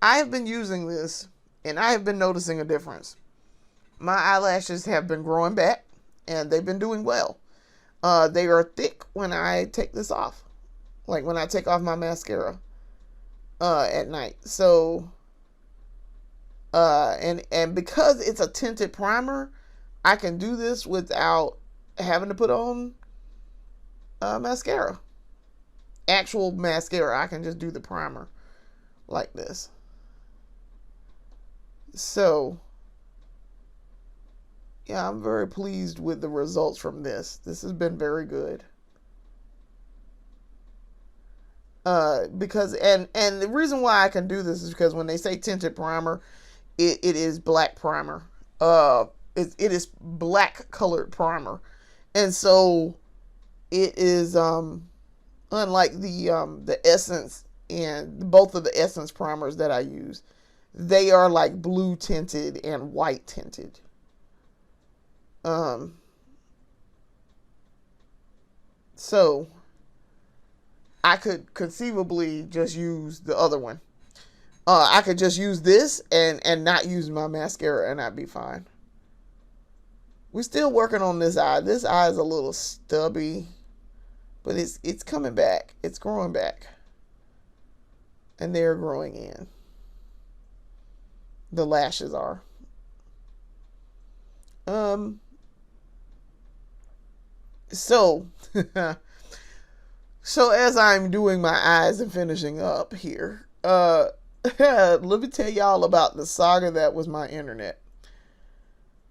I have been using this, and I have been noticing a difference. My eyelashes have been growing back, and they've been doing well. They are thick when I take this off, like when I take off my mascara at night. So and because it's a tinted primer, I can do this without having to put on mascara. Actual mascara. I can just do the primer like this. So yeah, I'm very pleased with the results from this. This has been very good. Because and the reason why I can do this is because when they say tinted primer, it is black primer. It is black colored primer, and so it is unlike the Essence and both of the Essence primers that I use. They are like blue tinted and white tinted. So I could conceivably just use the other one. I could just use this and not use my mascara, and I'd be fine. We're still working on this eye. This eye is a little stubby. But it's coming back. It's growing back. And they're growing in. The lashes are. So so as I'm doing my eyes and finishing up here, let me tell y'all about the saga that was my internet.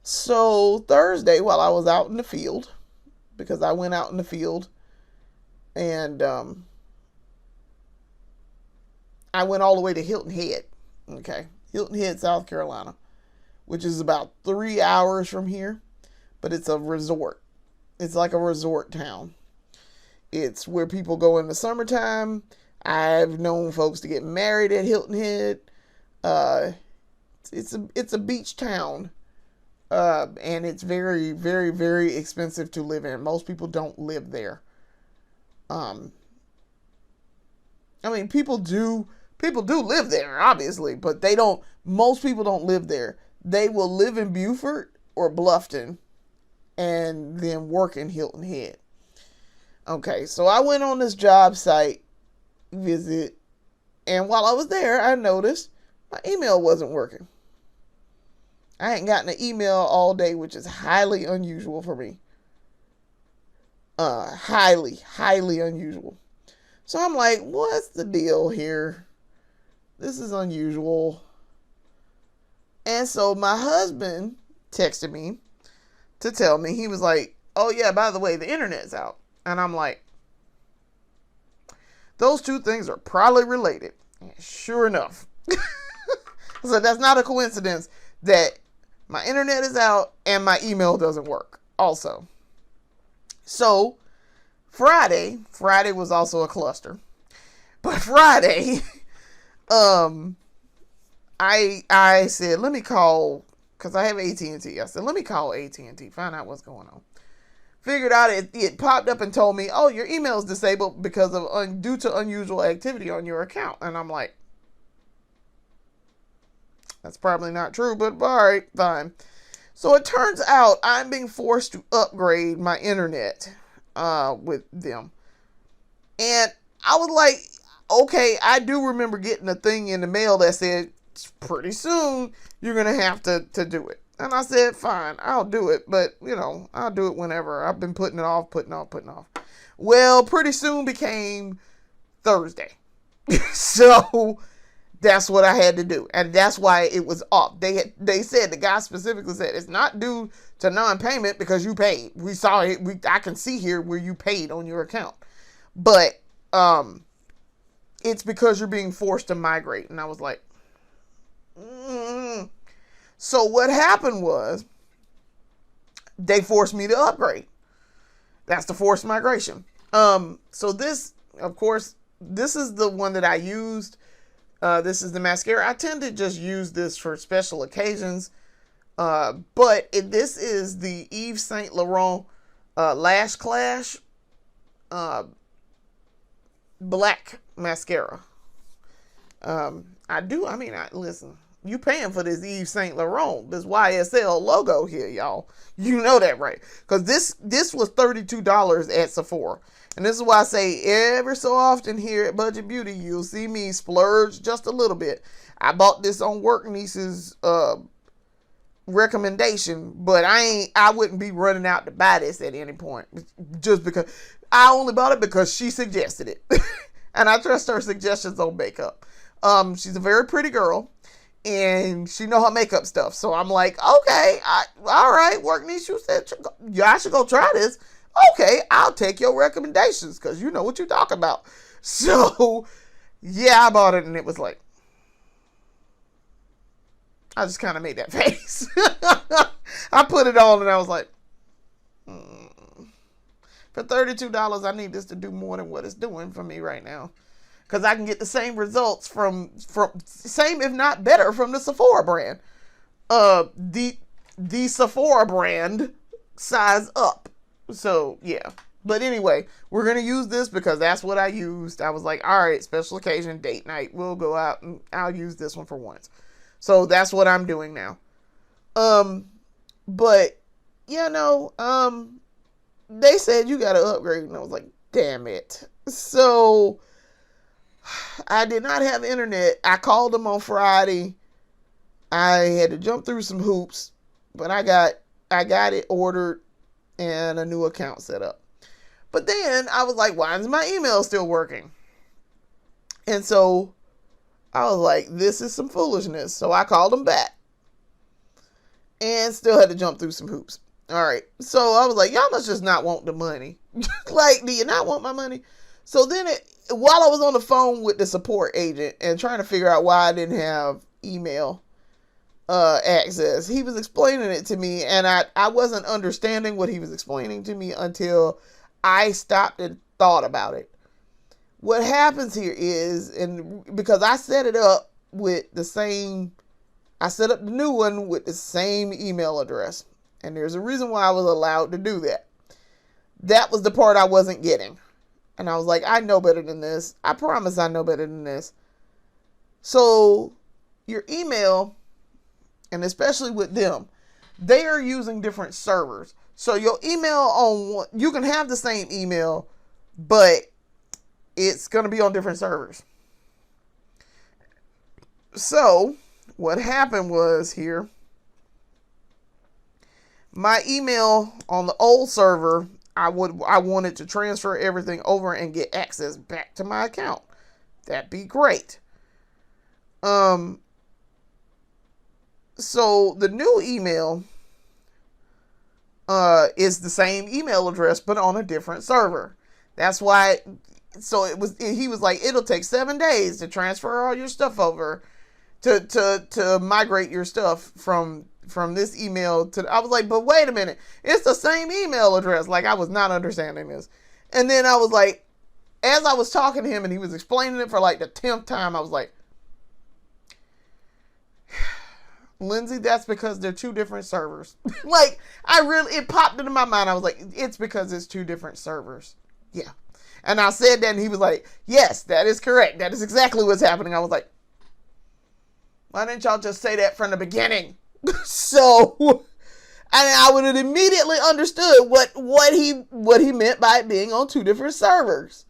So Thursday, while I was out in the field, because I went out in the field and I went all the way to Hilton Head. Okay. Hilton Head, South Carolina, which is about 3 hours from here, but it's a resort. It's like a resort town. It's where people go in the summertime. I've known folks to get married at Hilton Head. It's a beach town, and it's very, very, very expensive to live in. Most people don't live there. I mean, people do live there, obviously, but they don't. Most people don't live there. They will live in Beaufort or Bluffton, and then work in Hilton Head. Okay, so I went on this job site visit, and while I was there, I noticed my email wasn't working. I hadn't gotten an email all day, which is highly unusual for me. Highly, highly unusual. So I'm like, what's the deal here? This is unusual. And so my husband texted me to tell me, he was like, oh yeah, by the way, the internet's out. And I'm like, those two things are probably related. And sure enough. So that's not a coincidence that my internet is out and my email doesn't work also. So Friday was also a cluster. But Friday, I said, let me call, because I have AT&T. I said, let me call AT&T, find out what's going on. Figured out it popped up and told me, oh, your email is disabled because of due to unusual activity on your account. And I'm like, that's probably not true, but all right, fine. So it turns out I'm being forced to upgrade my internet with them. And I was like, okay, I do remember getting a thing in the mail that said, pretty soon you're going to have to do it. And I said, fine, I'll do it. But, I'll do it whenever. I've been putting it off. Well, pretty soon became Thursday. So that's what I had to do. And that's why it was off. They said, the guy specifically said, it's not due to non-payment because you paid. We saw it. I can see here where you paid on your account. But it's because you're being forced to migrate. And I was like, So what happened was they forced me to upgrade. That's the forced migration. So this, of course, this is the one that I used. This is the mascara. I tend to just use this for special occasions. But this is the Yves Saint Laurent Lash Clash black mascara. Listen, you paying for this Yves Saint Laurent, this YSL logo here, y'all. You know that, right? Because this was $32 at Sephora. And this is why I say ever so often here at Budget Beauty, you'll see me splurge just a little bit. I bought this on Work Niece's recommendation, but I wouldn't be running out to buy this at any point. Just because I only bought it because she suggested it. And I trust her suggestions on makeup. She's a very pretty girl. And she know her makeup stuff. So I'm like, okay, all right, Work Niece, you said I should go try this. Okay, I'll take your recommendations because you know what you're talking about. So, yeah, I bought it and it was like, I just kind of made that face. I put it on and I was like, for $32, I need this to do more than what it's doing for me right now. Because I can get the same results from same if not better from the Sephora brand. The Sephora brand size up. So yeah. But anyway, we're gonna use this because that's what I used. I was like, all right, special occasion, date night. We'll go out and I'll use this one for once. So that's what I'm doing now. But they said you gotta upgrade, and I was like, damn it. So I did not have internet. I called them on Friday. I had to jump through some hoops, but I got it ordered and a new account set up. But then I was like, why is my email still working? And so I was like, this is some foolishness. So I called them back and still had to jump through some hoops. All right. So I was like, y'all must just not want the money. Like, do you not want my money? So then while I was on the phone with the support agent and trying to figure out why I didn't have email access, he was explaining it to me, and I wasn't understanding what he was explaining to me until I stopped and thought about it. What happens here is, and because I set it up with the same, I set up the new one with the same email address, and there's a reason why I was allowed to do that. That was the part I wasn't getting. And I was like, I know better than this. I promise I know better than this. So your email, and especially with them, they are using different servers. So your email on one, you can have the same email, but it's going to be on different servers. So what happened was here, my email on the old server, I wanted to transfer everything over and get access back to my account. That'd be great. So the new email is the same email address but on a different server. That's why. So he was like, it'll take 7 days to transfer all your stuff over, to migrate your stuff from this email to. I was like, but wait a minute, it's the same email address. Like, I was not understanding this. And then I was like, as I was talking to him and he was explaining it for like the 10th time, I was like, Lindsay, that's because they're two different servers. Like, it popped into my mind. I was like, it's because it's two different servers. Yeah. And I said that and he was like, yes, that is correct. That is exactly what's happening. I was like, why didn't y'all just say that from the beginning? So, and I would have immediately understood what he meant by it being on two different servers.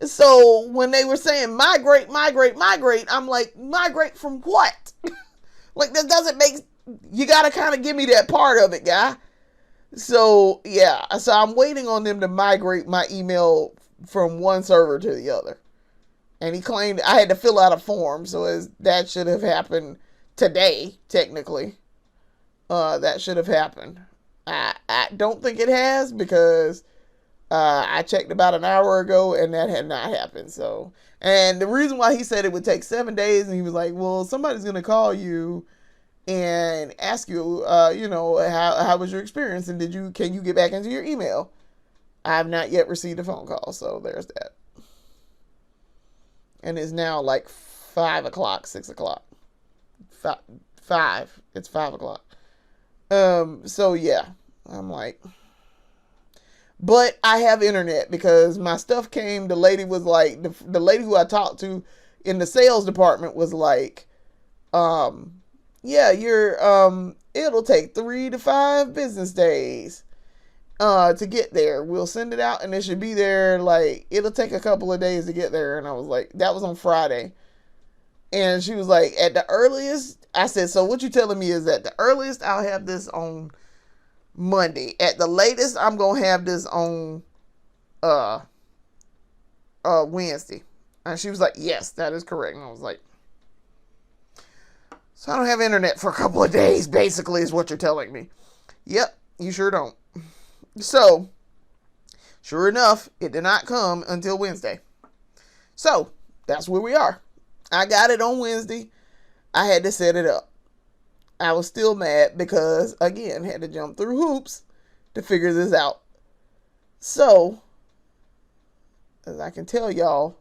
So when they were saying migrate, I'm like, migrate from what? Like, that doesn't make, you got to kind of give me that part of it, guy. So, yeah. So I'm waiting on them to migrate my email from one server to the other. And he claimed I had to fill out a form. So that should have happened today, technically. That should have happened. I don't think it has, because I checked about an hour ago and that had not happened. So, and the reason why he said it would take 7 days, and he was like, well, somebody's going to call you and ask you, how was your experience, and can you get back into your email? I have not yet received a phone call, so there's that. And it's now like 5 o'clock, 6 o'clock. 5. It's 5 o'clock. So yeah, I'm like, but I have internet because my stuff came. The lady was like, the lady who I talked to in the sales department was like, yeah, it'll take 3 to 5 business days, to get there. We'll send it out and it should be there. Like, it'll take a couple of days to get there. And I was like, that was on Friday. And she was like, at the earliest, I said, so what you telling me is that the earliest I'll have this on Monday. At the latest, I'm going to have this on Wednesday. And she was like, yes, that is correct. And I was like, so I don't have internet for a couple of days, basically, is what you're telling me. Yep, you sure don't. So, sure enough, it did not come until Wednesday. So, that's where we are. I got it on Wednesday. I had to set it up. I was still mad because, again, had to jump through hoops to figure this out. So, as I can tell y'all,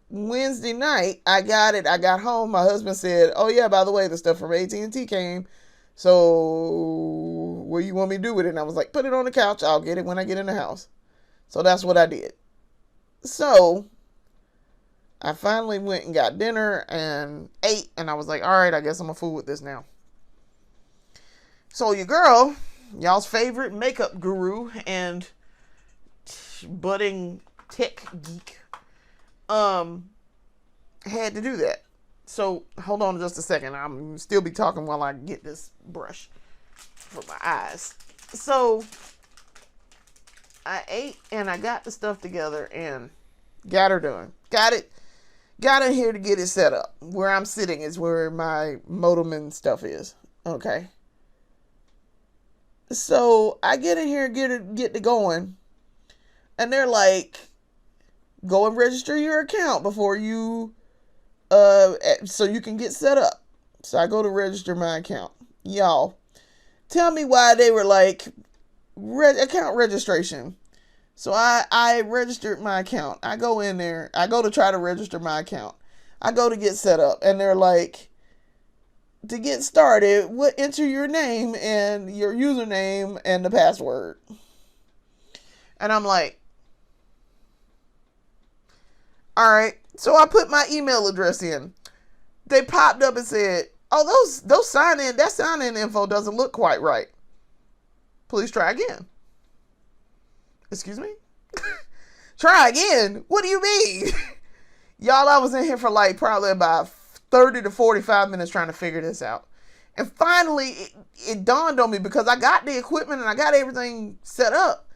Wednesday night, I got it. I got home. My husband said, oh yeah, by the way, the stuff from AT&T came. So what do you want me to do with it? And I was like, put it on the couch. I'll get it when I get in the house. So that's what I did. So I finally went and got dinner and ate. And I was like, all right, I guess I'm a fool with this now. So your girl y'all's favorite makeup guru and budding tech geek, had to do that. So hold on just a second. I'm still be talking while I get this brush for my eyes. So I ate and I got the stuff together and got her done. Got in here to get it set up. Where I'm sitting is where my modem and stuff is. Okay. So I get in here and get to going. And they're like, go and register your account before you, so you can get set up. So I go to register my account. Y'all, tell me why they were like, account registration. So I registered my account. I go in there. I go to try to register my account. I go to get set up. And they're like, to get started, enter your name and your username and the password. And I'm like, all right. So I put my email address in. They popped up and said, oh, those that sign in info doesn't look quite right. Please try again. Excuse me? Try again? What do you mean? Y'all, I was in here for like probably about 30 to 45 minutes trying to figure this out. And finally, it dawned on me because I got the equipment and I got everything set up.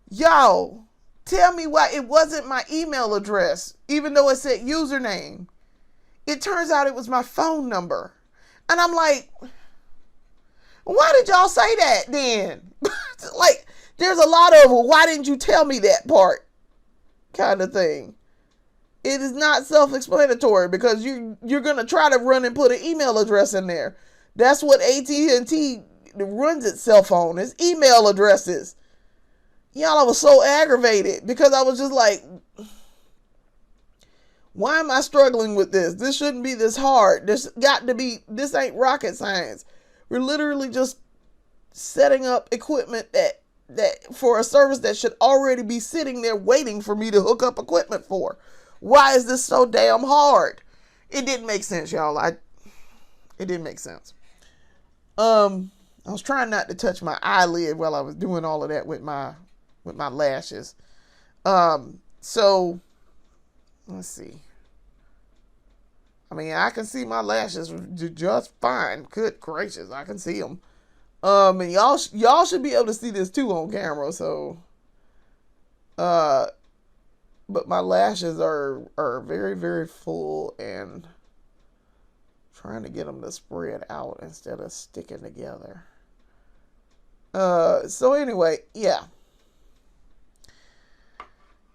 Y'all, tell me why it wasn't my email address, even though it said username. It turns out it was my phone number. And I'm like, why did y'all say that then? Like, there's a lot of, well, why didn't you tell me that part kind of thing. It is not self-explanatory because you're going to try to run and put an email address in there. That's what AT&T runs itself on, is email addresses. Y'all, I was so aggravated because I was just like, why am I struggling with this? This shouldn't be this hard. This ain't rocket science. We're literally just setting up equipment that for a service that should already be sitting there waiting for me to hook up equipment for. Why is this so damn hard? It didn't make sense, y'all. It didn't make sense. I was trying not to touch my eyelid while I was doing all of that with my lashes. So let's see. I mean, I can see my lashes just fine. Good gracious, I can see them. And y'all should be able to see this too on camera. So, but my lashes are very, very full and trying to get them to spread out instead of sticking together. So anyway, yeah,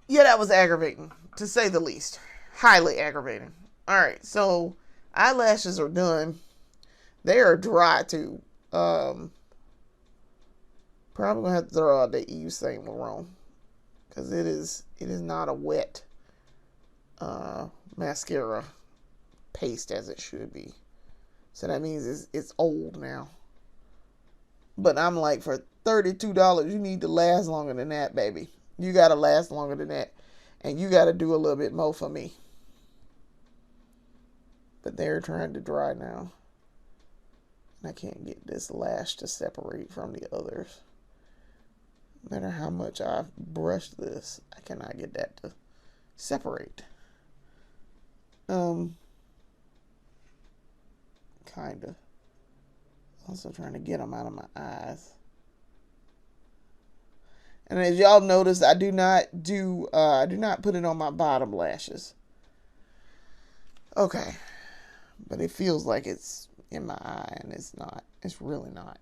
that was aggravating, to say the least. Highly aggravating. All right, so eyelashes are done. They are dry too. Probably gonna have to throw out the Yves Saint Laurent because it is not a wet mascara paste as it should be. So that means it's old now. But I'm like, for $32, you need to last longer than that, baby. You gotta last longer than that, and you gotta do a little bit more for me. But they're trying to dry now. I can't get this lash to separate from the others. No matter how much I brush this, I cannot get that to separate. Kinda. Also trying to get them out of my eyes. And as y'all notice, I do not put it on my bottom lashes. Okay. But it feels like it's in my eye, and it's not. It's really not.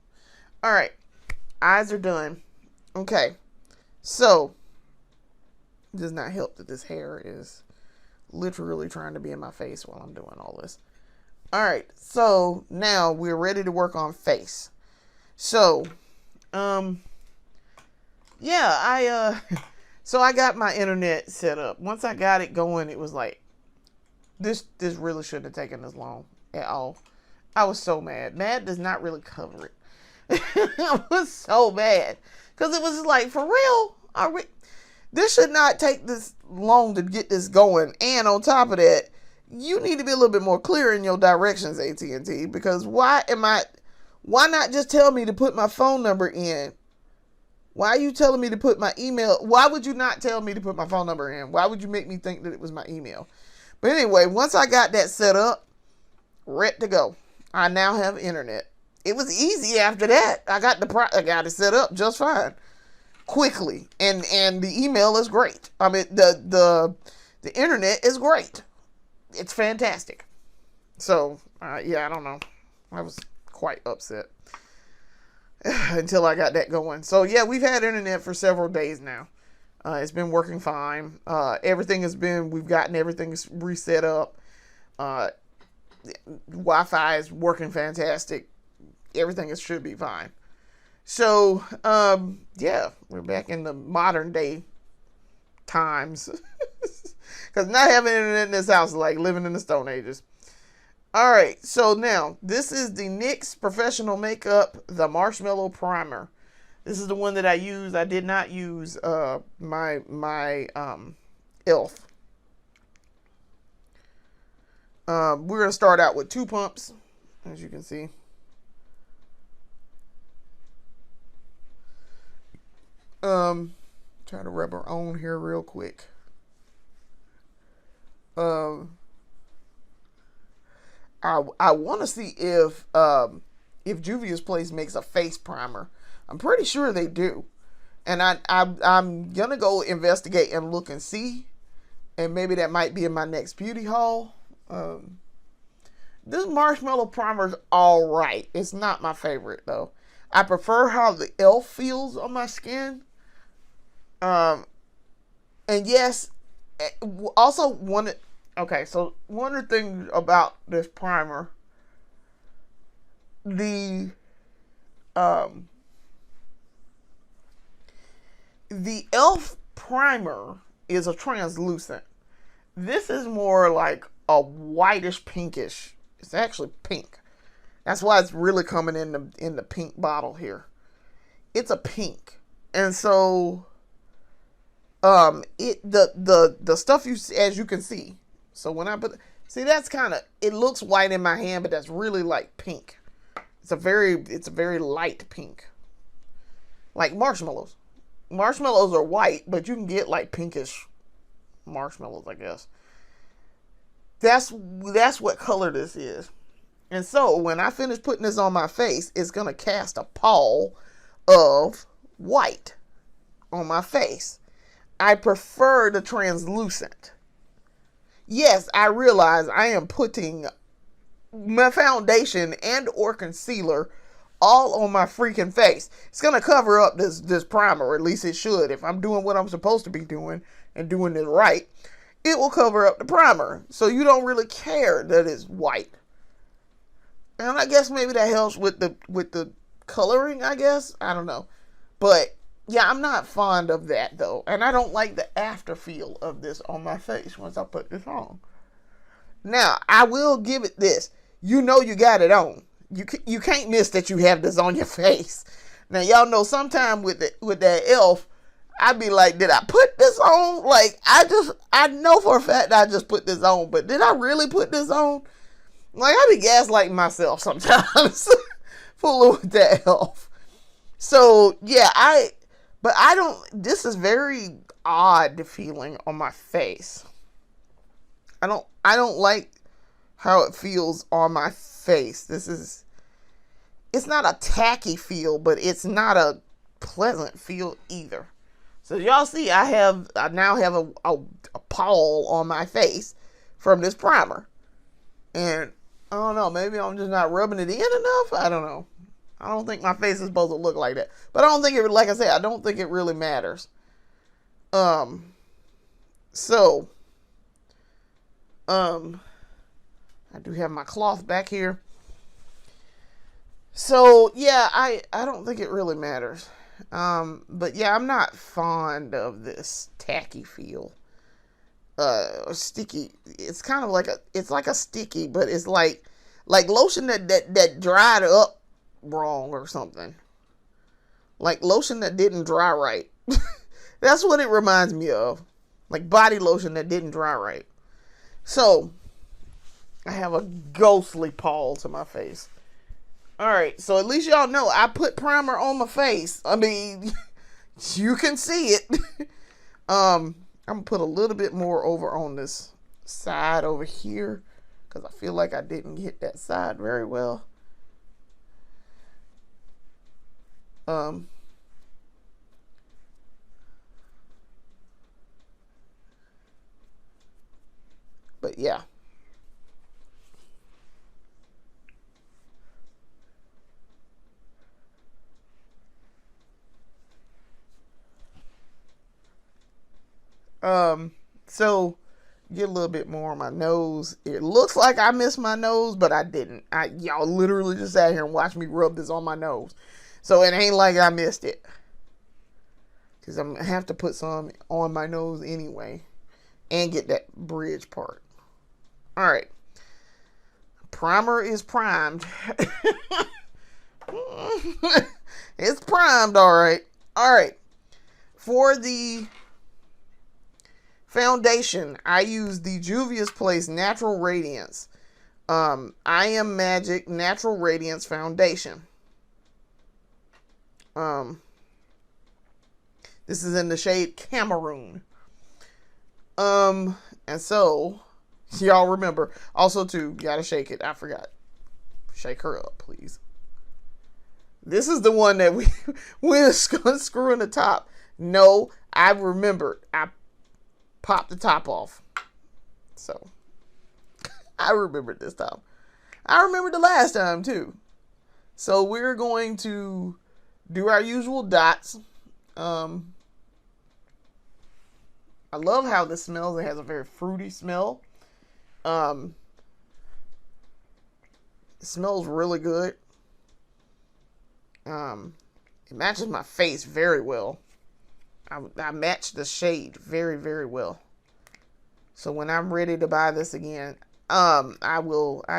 All right. Eyes are done. Okay. So, it does not help that this hair is literally trying to be in my face while I'm doing all this. All right. So, now we're ready to work on face. So, yeah, so I got my internet set up. Once I got it going, it was like, this really shouldn't have taken this long at all. I was so mad. Mad does not really cover it. I was so mad. Because it was just like, for real? This should not take this long to get this going. And on top of that, you need to be a little bit more clear in your directions, AT&T. Because why Why not just tell me to put my phone number in? Why are you telling me to put my email? Why would you not tell me to put my phone number in? Why would you make me think that it was my email? But anyway, once I got that set up, ready to go. I now have internet. It was easy after that. I got it set up just fine, quickly, and the email is great. I mean, the internet is great. It's fantastic. So yeah, I don't know. I was quite upset until I got that going. So yeah, we've had internet for several days now. It's been working fine. We've gotten everything reset up. Wi-Fi is working fantastic. Everything should be fine. So, yeah, we're back in the modern day times. Because not having internet in this house is like living in the Stone Ages. All right, so now, this is the NYX Professional Makeup, the Marshmallow Primer. This is the one that I use. I did not use my e.l.f. We're going to start out with 2 pumps, as you can see. Try to rub her on here real quick. I want to see if Juvia's Place makes a face primer. I'm pretty sure they do, and I'm gonna go investigate and look and see, and maybe that might be in my next beauty haul. This marshmallow primer is all right. It's not my favorite though. I prefer how the e.l.f. feels on my skin. And yes, also one of the things about this primer, the e.l.f. primer is a translucent. This is more like a whitish pinkish. It's actually pink. That's why it's really coming in the pink bottle here. It's a pink. And so the stuff as you can see. So when I that's kind of, it looks white in my hand, but that's really like pink. It's a very light pink. Like marshmallows. Marshmallows are white, but you can get like pinkish marshmallows, I guess. That's what color this is. And so when I finish putting this on my face, it's going to cast a pall of white on my face. I prefer the translucent. Yes, I realize I am putting my foundation and or concealer all on my freaking face. It's going to cover up this primer, or at least it should. If I'm doing what I'm supposed to be doing and doing it right, it will cover up the primer. So you don't really care that it's white. And I guess maybe that helps with the coloring, I guess. I don't know. But yeah, I'm not fond of that though. And I don't like the after feel of this on my face once I put this on. Now, I will give it this. You know you got it on. You can't miss that you have this on your face. Now, y'all know sometime with that e.l.f., I'd be like, did I put this on? Like, I know for a fact I just put this on, but did I really put this on? Like, I be gaslighting myself sometimes. Fooling with that e.l.f. So, yeah, this is very odd feeling on my face. I don't like how it feels on my face. It's not a tacky feel, but it's not a pleasant feel either. So y'all see, I now have a pall on my face from this primer. And I don't know, maybe I'm just not rubbing it in enough. I don't know. I don't think my face is supposed to look like that. But I don't think like I said, I don't think it really matters. So, I do have my cloth back here. So, yeah, I don't think it really matters. But yeah, I'm not fond of this tacky feel. Sticky. It's kind of like it's like a sticky, but it's like lotion that dried up wrong or something. Like lotion that didn't dry right. That's what it reminds me of. Like body lotion that didn't dry right. So, I have a ghostly pall to my face. All right, so at least y'all know I put primer on my face. I mean, you can see it. I'm gonna put a little bit more over on this side over here because I feel like I didn't hit that side very well. But yeah. So get a little bit more on my nose. It looks like I missed my nose, but I didn't. Y'all literally just sat here and watched me rub this on my nose. So it ain't like I missed it. Because I'm going to have to put some on my nose anyway. And get that bridge part. Alright. Primer is primed. It's primed, alright. Alright. For the foundation, I use the Juvia's Place Natural Radiance. I Am Magic Natural Radiance Foundation. This is in the shade Cameroon. And so, y'all remember, also too, gotta shake it. I forgot. Shake her up, please. This is the one that we unscrewing the top. No, I remembered. I popped the top off. So, I remembered this time. I remembered the last time too. So we're going to do our usual dots. I love how this smells. It has a very fruity smell. It smells really good. It matches my face very well. I match the shade very, very well. So when I'm ready to buy this again, I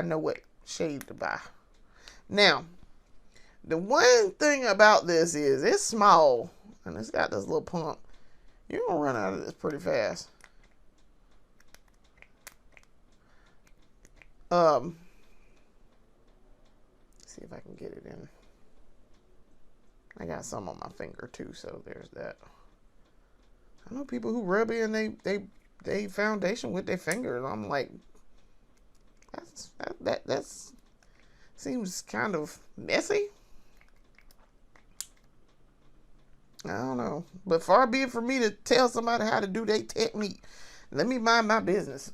know what shade to buy. Now, the one thing about this is it's small and it's got this little pump. You're gonna run out of this pretty fast. See if I can get it in. I got some on my finger too, so there's that. I know people who rub in they foundation with their fingers. I'm like, that's seems kind of messy. I don't know, but far be it for me to tell somebody how to do their technique. Let me mind my business.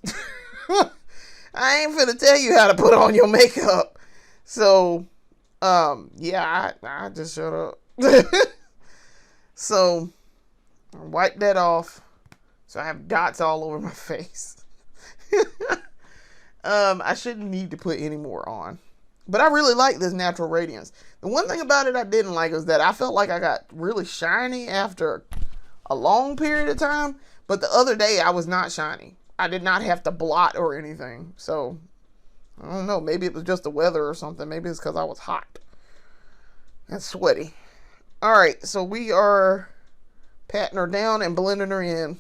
I ain't finna tell you how to put on your makeup. So, yeah, I just shut up. So, I wipe that off. So I have dots all over my face. I shouldn't need to put any more on. But I really like this Natural Radiance. The one thing about it I didn't like was that I felt like I got really shiny after a long period of time. But the other day I was not shiny. I did not have to blot or anything. So, I don't know. Maybe it was just the weather or something. Maybe it's because I was hot and sweaty. Alright, so we are patting her down and blending her in.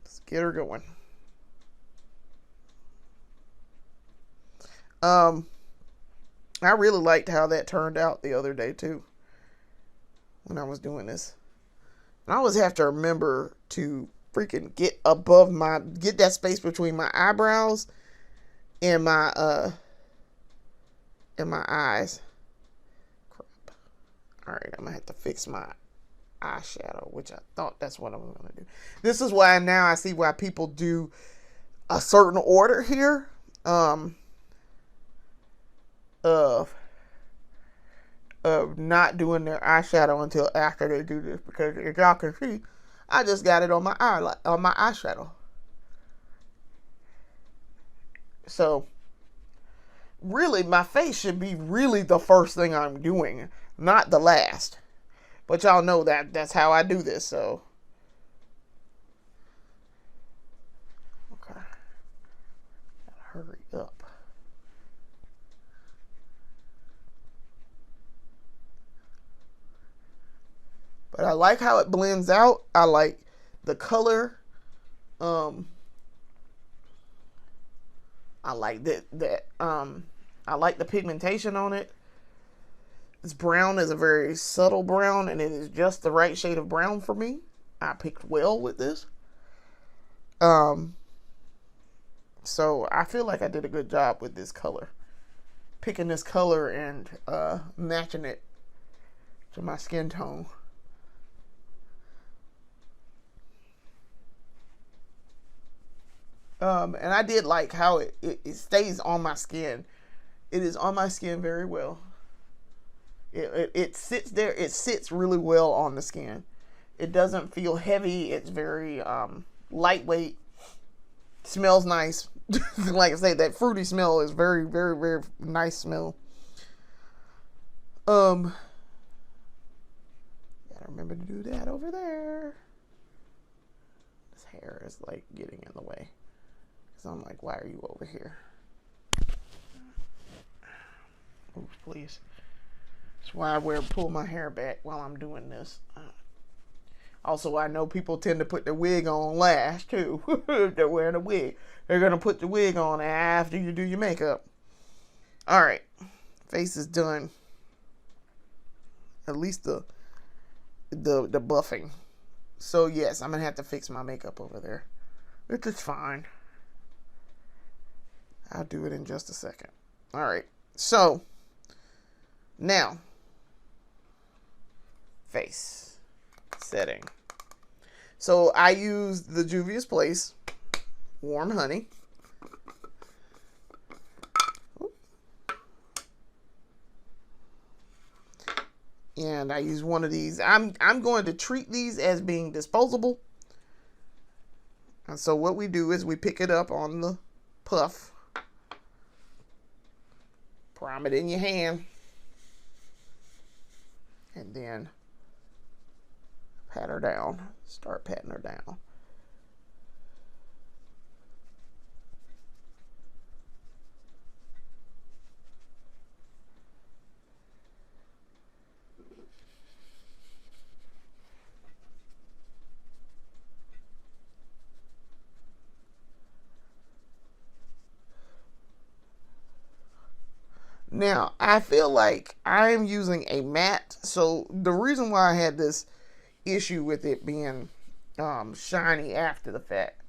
Let's get her going. I really liked how that turned out the other day too, when I was doing this. And I always have to remember to freaking get that space between my eyebrows and my eyes. Crap. Alright, I'm gonna have to fix my eyeshadow, which I thought that's what I'm gonna do. This is why now I see why people do a certain order here. Of not doing their eyeshadow until after they do this, because as y'all can see, I just got it on my eyeshadow. So really, my face should be really the first thing I'm doing, not the last. But y'all know that's how I do this, so. Okay. Gotta hurry up. But I like how it blends out. I like the color. I like that I like the pigmentation on it. This brown is a very subtle brown, and it is just the right shade of brown for me. I picked well with this. So I feel like I did a good job with this color. Picking this color and matching it to my skin tone. And I did like how it stays on my skin. It is on my skin very well. It sits there. It sits really well on the skin. It doesn't feel heavy. It's very lightweight. Smells nice. Like I say, that fruity smell is very, very, very nice smell. Gotta remember to do that over there. This hair is like getting in the way. So I'm like, why are you over here? Oops, please. That's why I pull my hair back while I'm doing this. Also, I know people tend to put the wig on last, too. If they're wearing a wig. They're going to put the wig on after you do your makeup. All right. Face is done. At least the buffing. So, yes, I'm going to have to fix my makeup over there. Which is fine. I'll do it in just a second. All right. So, now, face setting. So I used the Juvia's Place Warm Honey. And I use one of these. I'm going to treat these as being disposable. And so what we do is we pick it up on the puff. Prime it in your hand. And then pat her down. Start patting her down. Now, I feel like I'm using a matte. So the reason why I had this issue with it being shiny after the fact,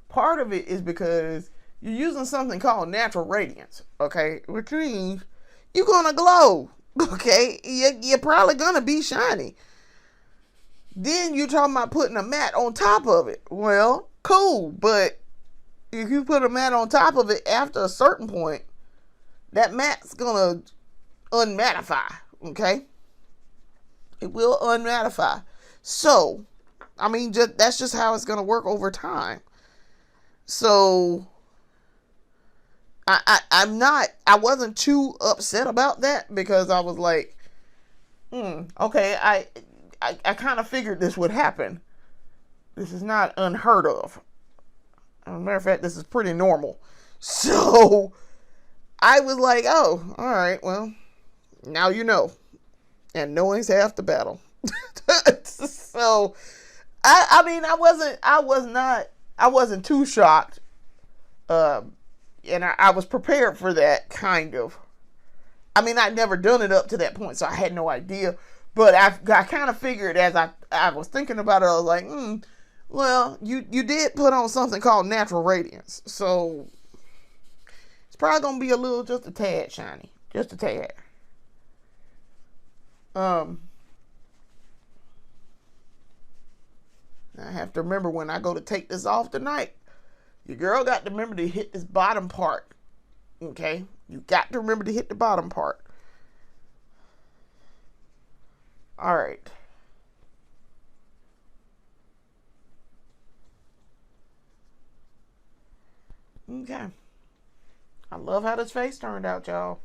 part of it is because you're using something called natural radiance, okay? Which means you're gonna glow, okay? You're probably gonna be shiny. Then you're talking about putting a matte on top of it. Well, cool, but if you put a matte on top of it after a certain point, that matte's gonna unmattify, okay? It will unmattify. So, I mean, that's just how it's gonna work over time. So, I wasn't too upset about that because I was like, okay, I kind of figured this would happen. This is not unheard of. As a matter of fact, this is pretty normal. So, I was like, oh, all right, well, now you know. And knowing's half the battle. So, I mean, I wasn't too shocked. And I was prepared for that, kind of. I mean, I'd never done it up to that point, so I had no idea. But I kind of figured as I was thinking about it, I was like, well, you did put on something called natural radiance. So, it's probably going to be just a tad shiny. Just a tad. I have to remember when I go to take this off tonight, your girl got to remember to hit this bottom part. Okay? You got to remember to hit the bottom part. All right. Okay. I love how this face turned out, y'all.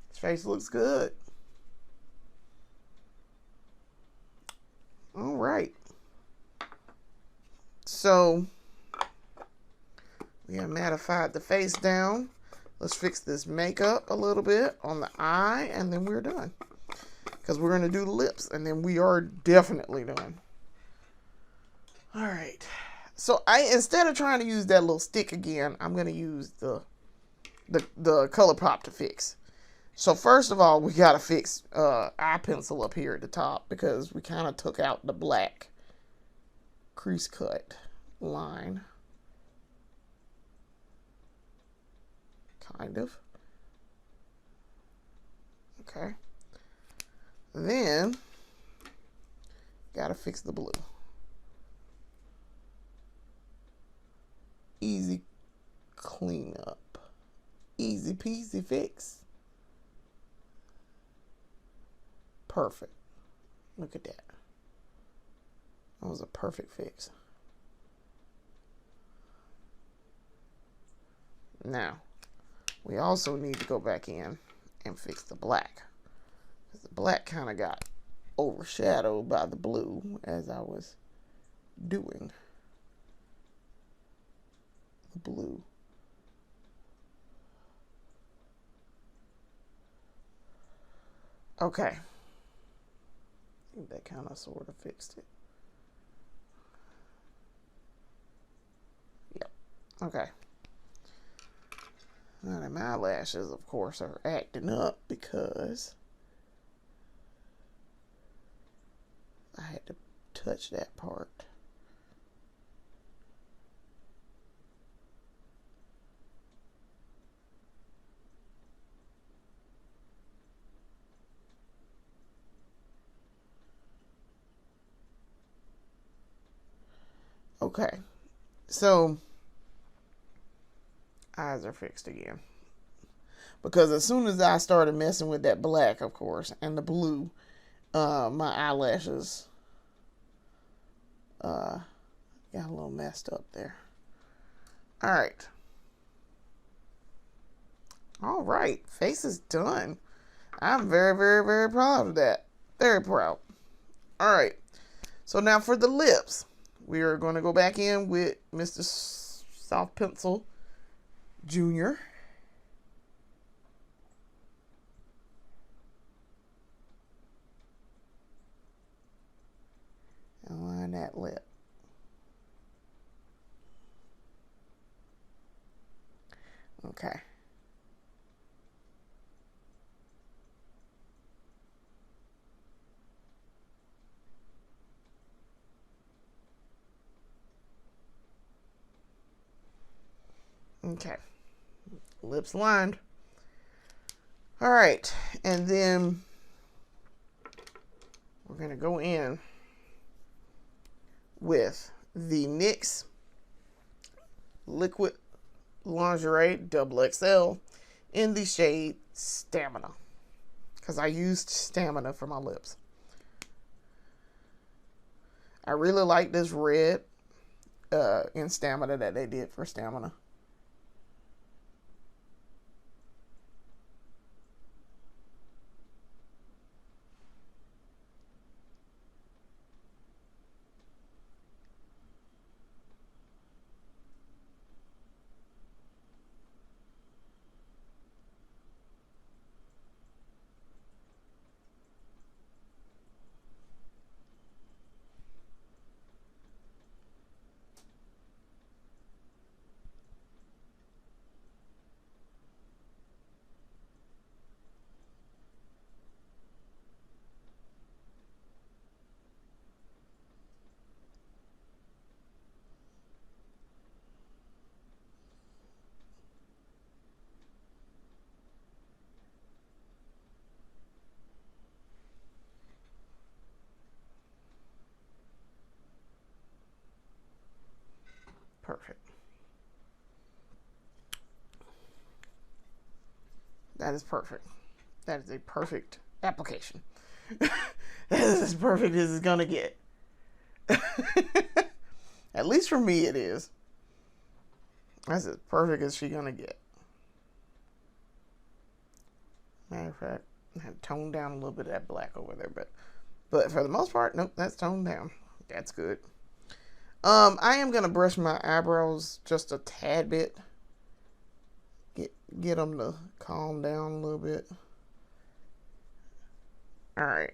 This face looks good. All right. So, we have mattified the face down. Let's fix this makeup a little bit on the eye, and then we're done. Because we're going to do the lips, and then we are definitely done. All right. So, instead of trying to use that little stick again, I'm going to use the ColourPop to fix. So first of all, we got to fix eye pencil up here at the top because we kind of took out the black crease cut line. Kind of. Okay. Then, got to fix the blue. Easy cleanup. Easy peasy fix. Perfect. Look at that. That was a perfect fix. Now, we also need to go back in and fix the black. Because the black kind of got overshadowed by the blue as I was doing the blue. Okay. I think that kind of sort of fixed it. Yep. Okay. Now my eyelashes, of course, are acting up because I had to touch that part. Okay, so eyes are fixed again. Because as soon as I started messing with that black, of course, and the blue, my eyelashes got a little messed up there. All right. All right, face is done. I'm very, very, very proud of that. Very proud. All right, so now for the lips. We are going to go back in with Mr. Soft Pencil Jr. And line that lip. Okay. Okay. Lips lined. All right. And then we're going to go in with the NYX Liquid Lingerie Double XL in the shade Stamina. Because I used Stamina for my lips. I really like this red in Stamina that they did for Stamina. Perfect. That is perfect. That is a perfect application. That is as perfect as it's going to get. At least for me, it is. That's as perfect as she's going to get. Matter of fact, I had to tone down a little bit of that black over there, but for the most part, nope, that's toned down. That's good. I am gonna brush my eyebrows just a tad bit. Get them to calm down a little bit. All right.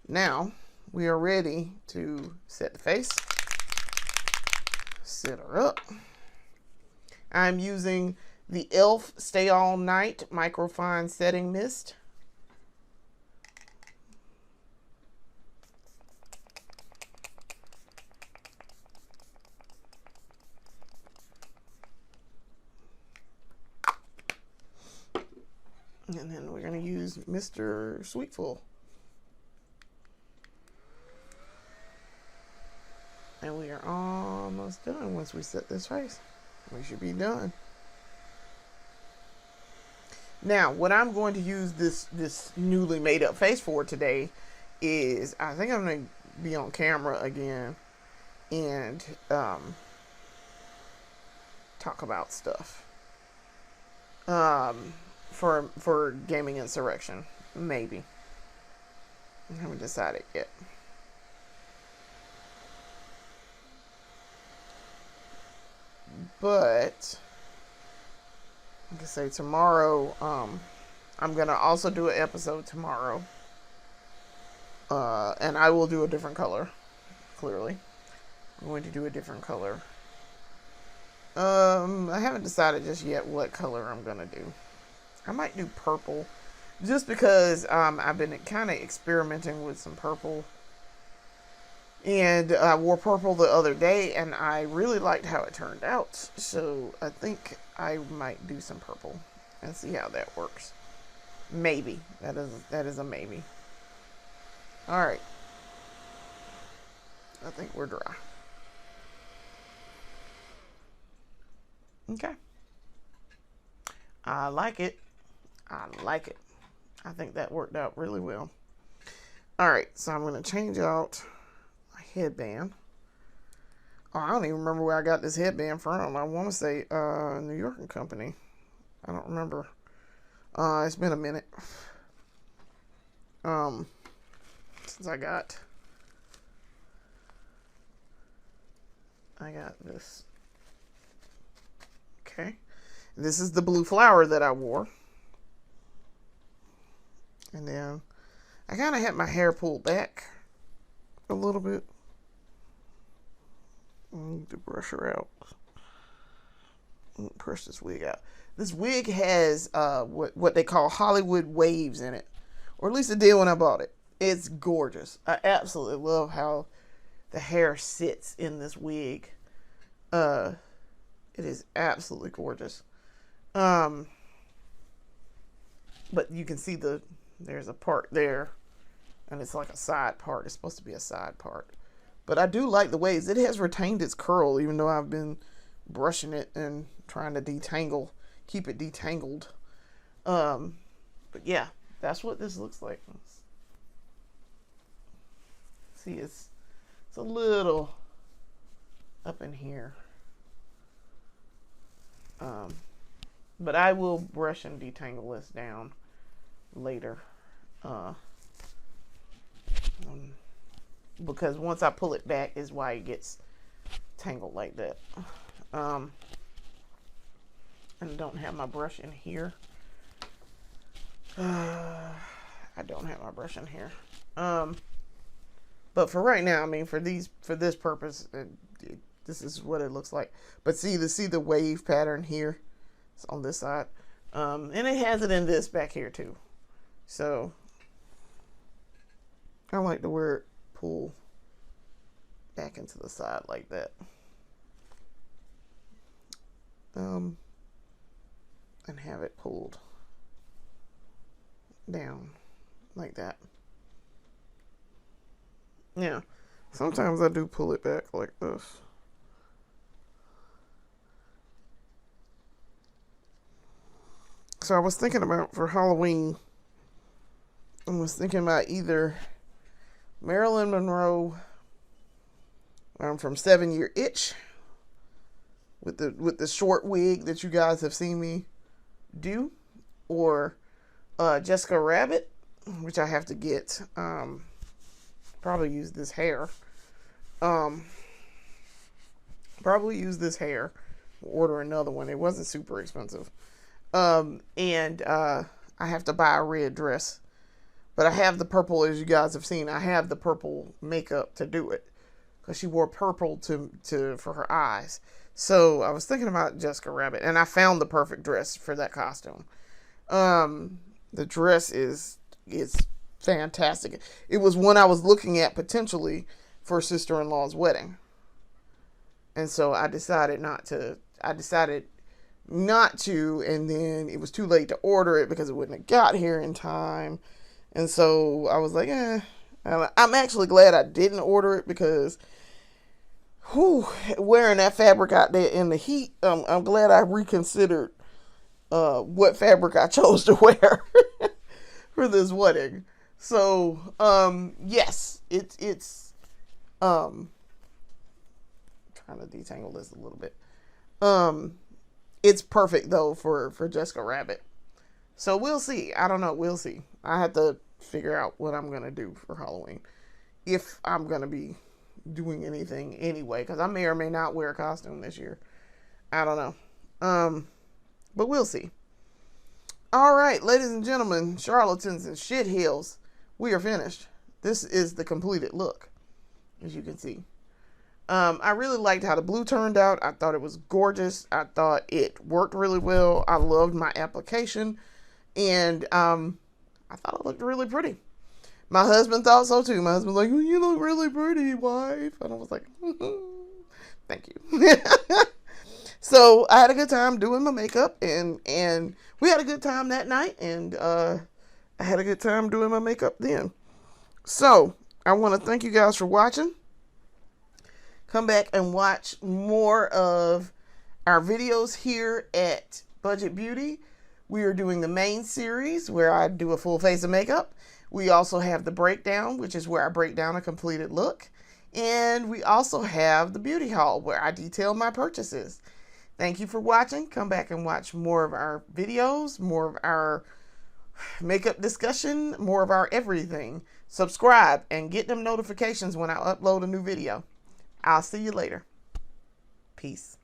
Now we are ready to set the face. Set her up. I'm using the e.l.f. Stay All Night Microfine Setting Mist. And then we're going to use Mr. Sweetful. And we are almost done once we set this face. We should be done. Now, what I'm going to use this newly made up face for today is, I think I'm going to be on camera again and talk about stuff. For Gaming Insurrection, maybe. I haven't decided yet. But like I say, tomorrow, I'm gonna also do an episode tomorrow. And I will do a different color. Clearly, I'm going to do a different color. I haven't decided just yet what color I'm gonna do. I might do purple, just because I've been kind of experimenting with some purple. And I wore purple the other day, and I really liked how it turned out. So I think I might do some purple and see how that works. Maybe. That is a maybe. All right. I think we're dry. Okay. I like it. I like it. I think that worked out really well. All right. So I'm going to change out headband. Oh, I don't even remember where I got this headband from. I want to say New York and Company. I don't remember. It's been a minute. Since I got this. Okay. This is the blue flower that I wore. And then I kind of had my hair pulled back a little bit. I need to brush her out. Brush this wig out. This wig has what they call Hollywood waves in it. Or at least it did when I bought it. It's gorgeous. I absolutely love how the hair sits in this wig. It is absolutely gorgeous. But you can see there's a part there. And it's like a side part. It's supposed to be a side part. But I do like the waves. It has retained its curl, even though I've been brushing it and trying to keep it detangled. But yeah, that's what this looks like. See, it's a little up in here. But I will brush and detangle this down later. Because once I pull it back is why it gets tangled like that. And I don't have my brush in here. I don't have my brush in here. But for right now, I mean, for this purpose, this is what it looks like. But see the wave pattern here. It's on this side. And it has it in this back here too. So I like to wear it pull back into the side like that. And have it pulled down like that. Yeah, sometimes I do pull it back like this. So I was thinking about for Halloween, I was thinking about either Marilyn Monroe from 7 Year Itch with the short wig that you guys have seen me do, or Jessica Rabbit, which I have to get. Probably use this hair. Probably use this hair. Order another one. It wasn't super expensive. And I have to buy a red dress. But I have the purple, as you guys have seen. I have the purple makeup to do it, because she wore purple for her eyes. So I was thinking about Jessica Rabbit, and I found the perfect dress for that costume. The dress is fantastic. It was one I was looking at potentially for sister-in-law's wedding. And so I decided not to. And then it was too late to order it because it wouldn't have got here in time. And so I was like, I'm actually glad I didn't order it because wearing that fabric out there in the heat, I'm glad I reconsidered what fabric I chose to wear for this wedding. So, yes, it's trying to detangle this a little bit. It's perfect though for Jessica Rabbit. So we'll see. I don't know. We'll see. I have to figure out what I'm gonna do for Halloween, if I'm gonna be doing anything anyway, because I may or may not wear a costume this year. I don't know. But we'll see. All right, ladies and gentlemen, charlatans and shithills, we are finished. This is the completed look, as you can see. I really liked how the blue turned out. I thought it was gorgeous. I thought it worked really well. I loved my application. And I thought it looked really pretty. My husband thought so too. My husband's like, well, you look really pretty, wife. And I was like, thank you. So I had a good time doing my makeup. And we had a good time that night. And I had a good time doing my makeup then. So I want to thank you guys for watching. Come back and watch more of our videos here at Budget Beauty. We are doing the main series where I do a full face of makeup. We also have the breakdown, which is where I break down a completed look. And we also have the beauty haul where I detail my purchases. Thank you for watching. Come back and watch more of our videos, more of our makeup discussion, more of our everything. Subscribe and get them notifications when I upload a new video. I'll see you later. Peace.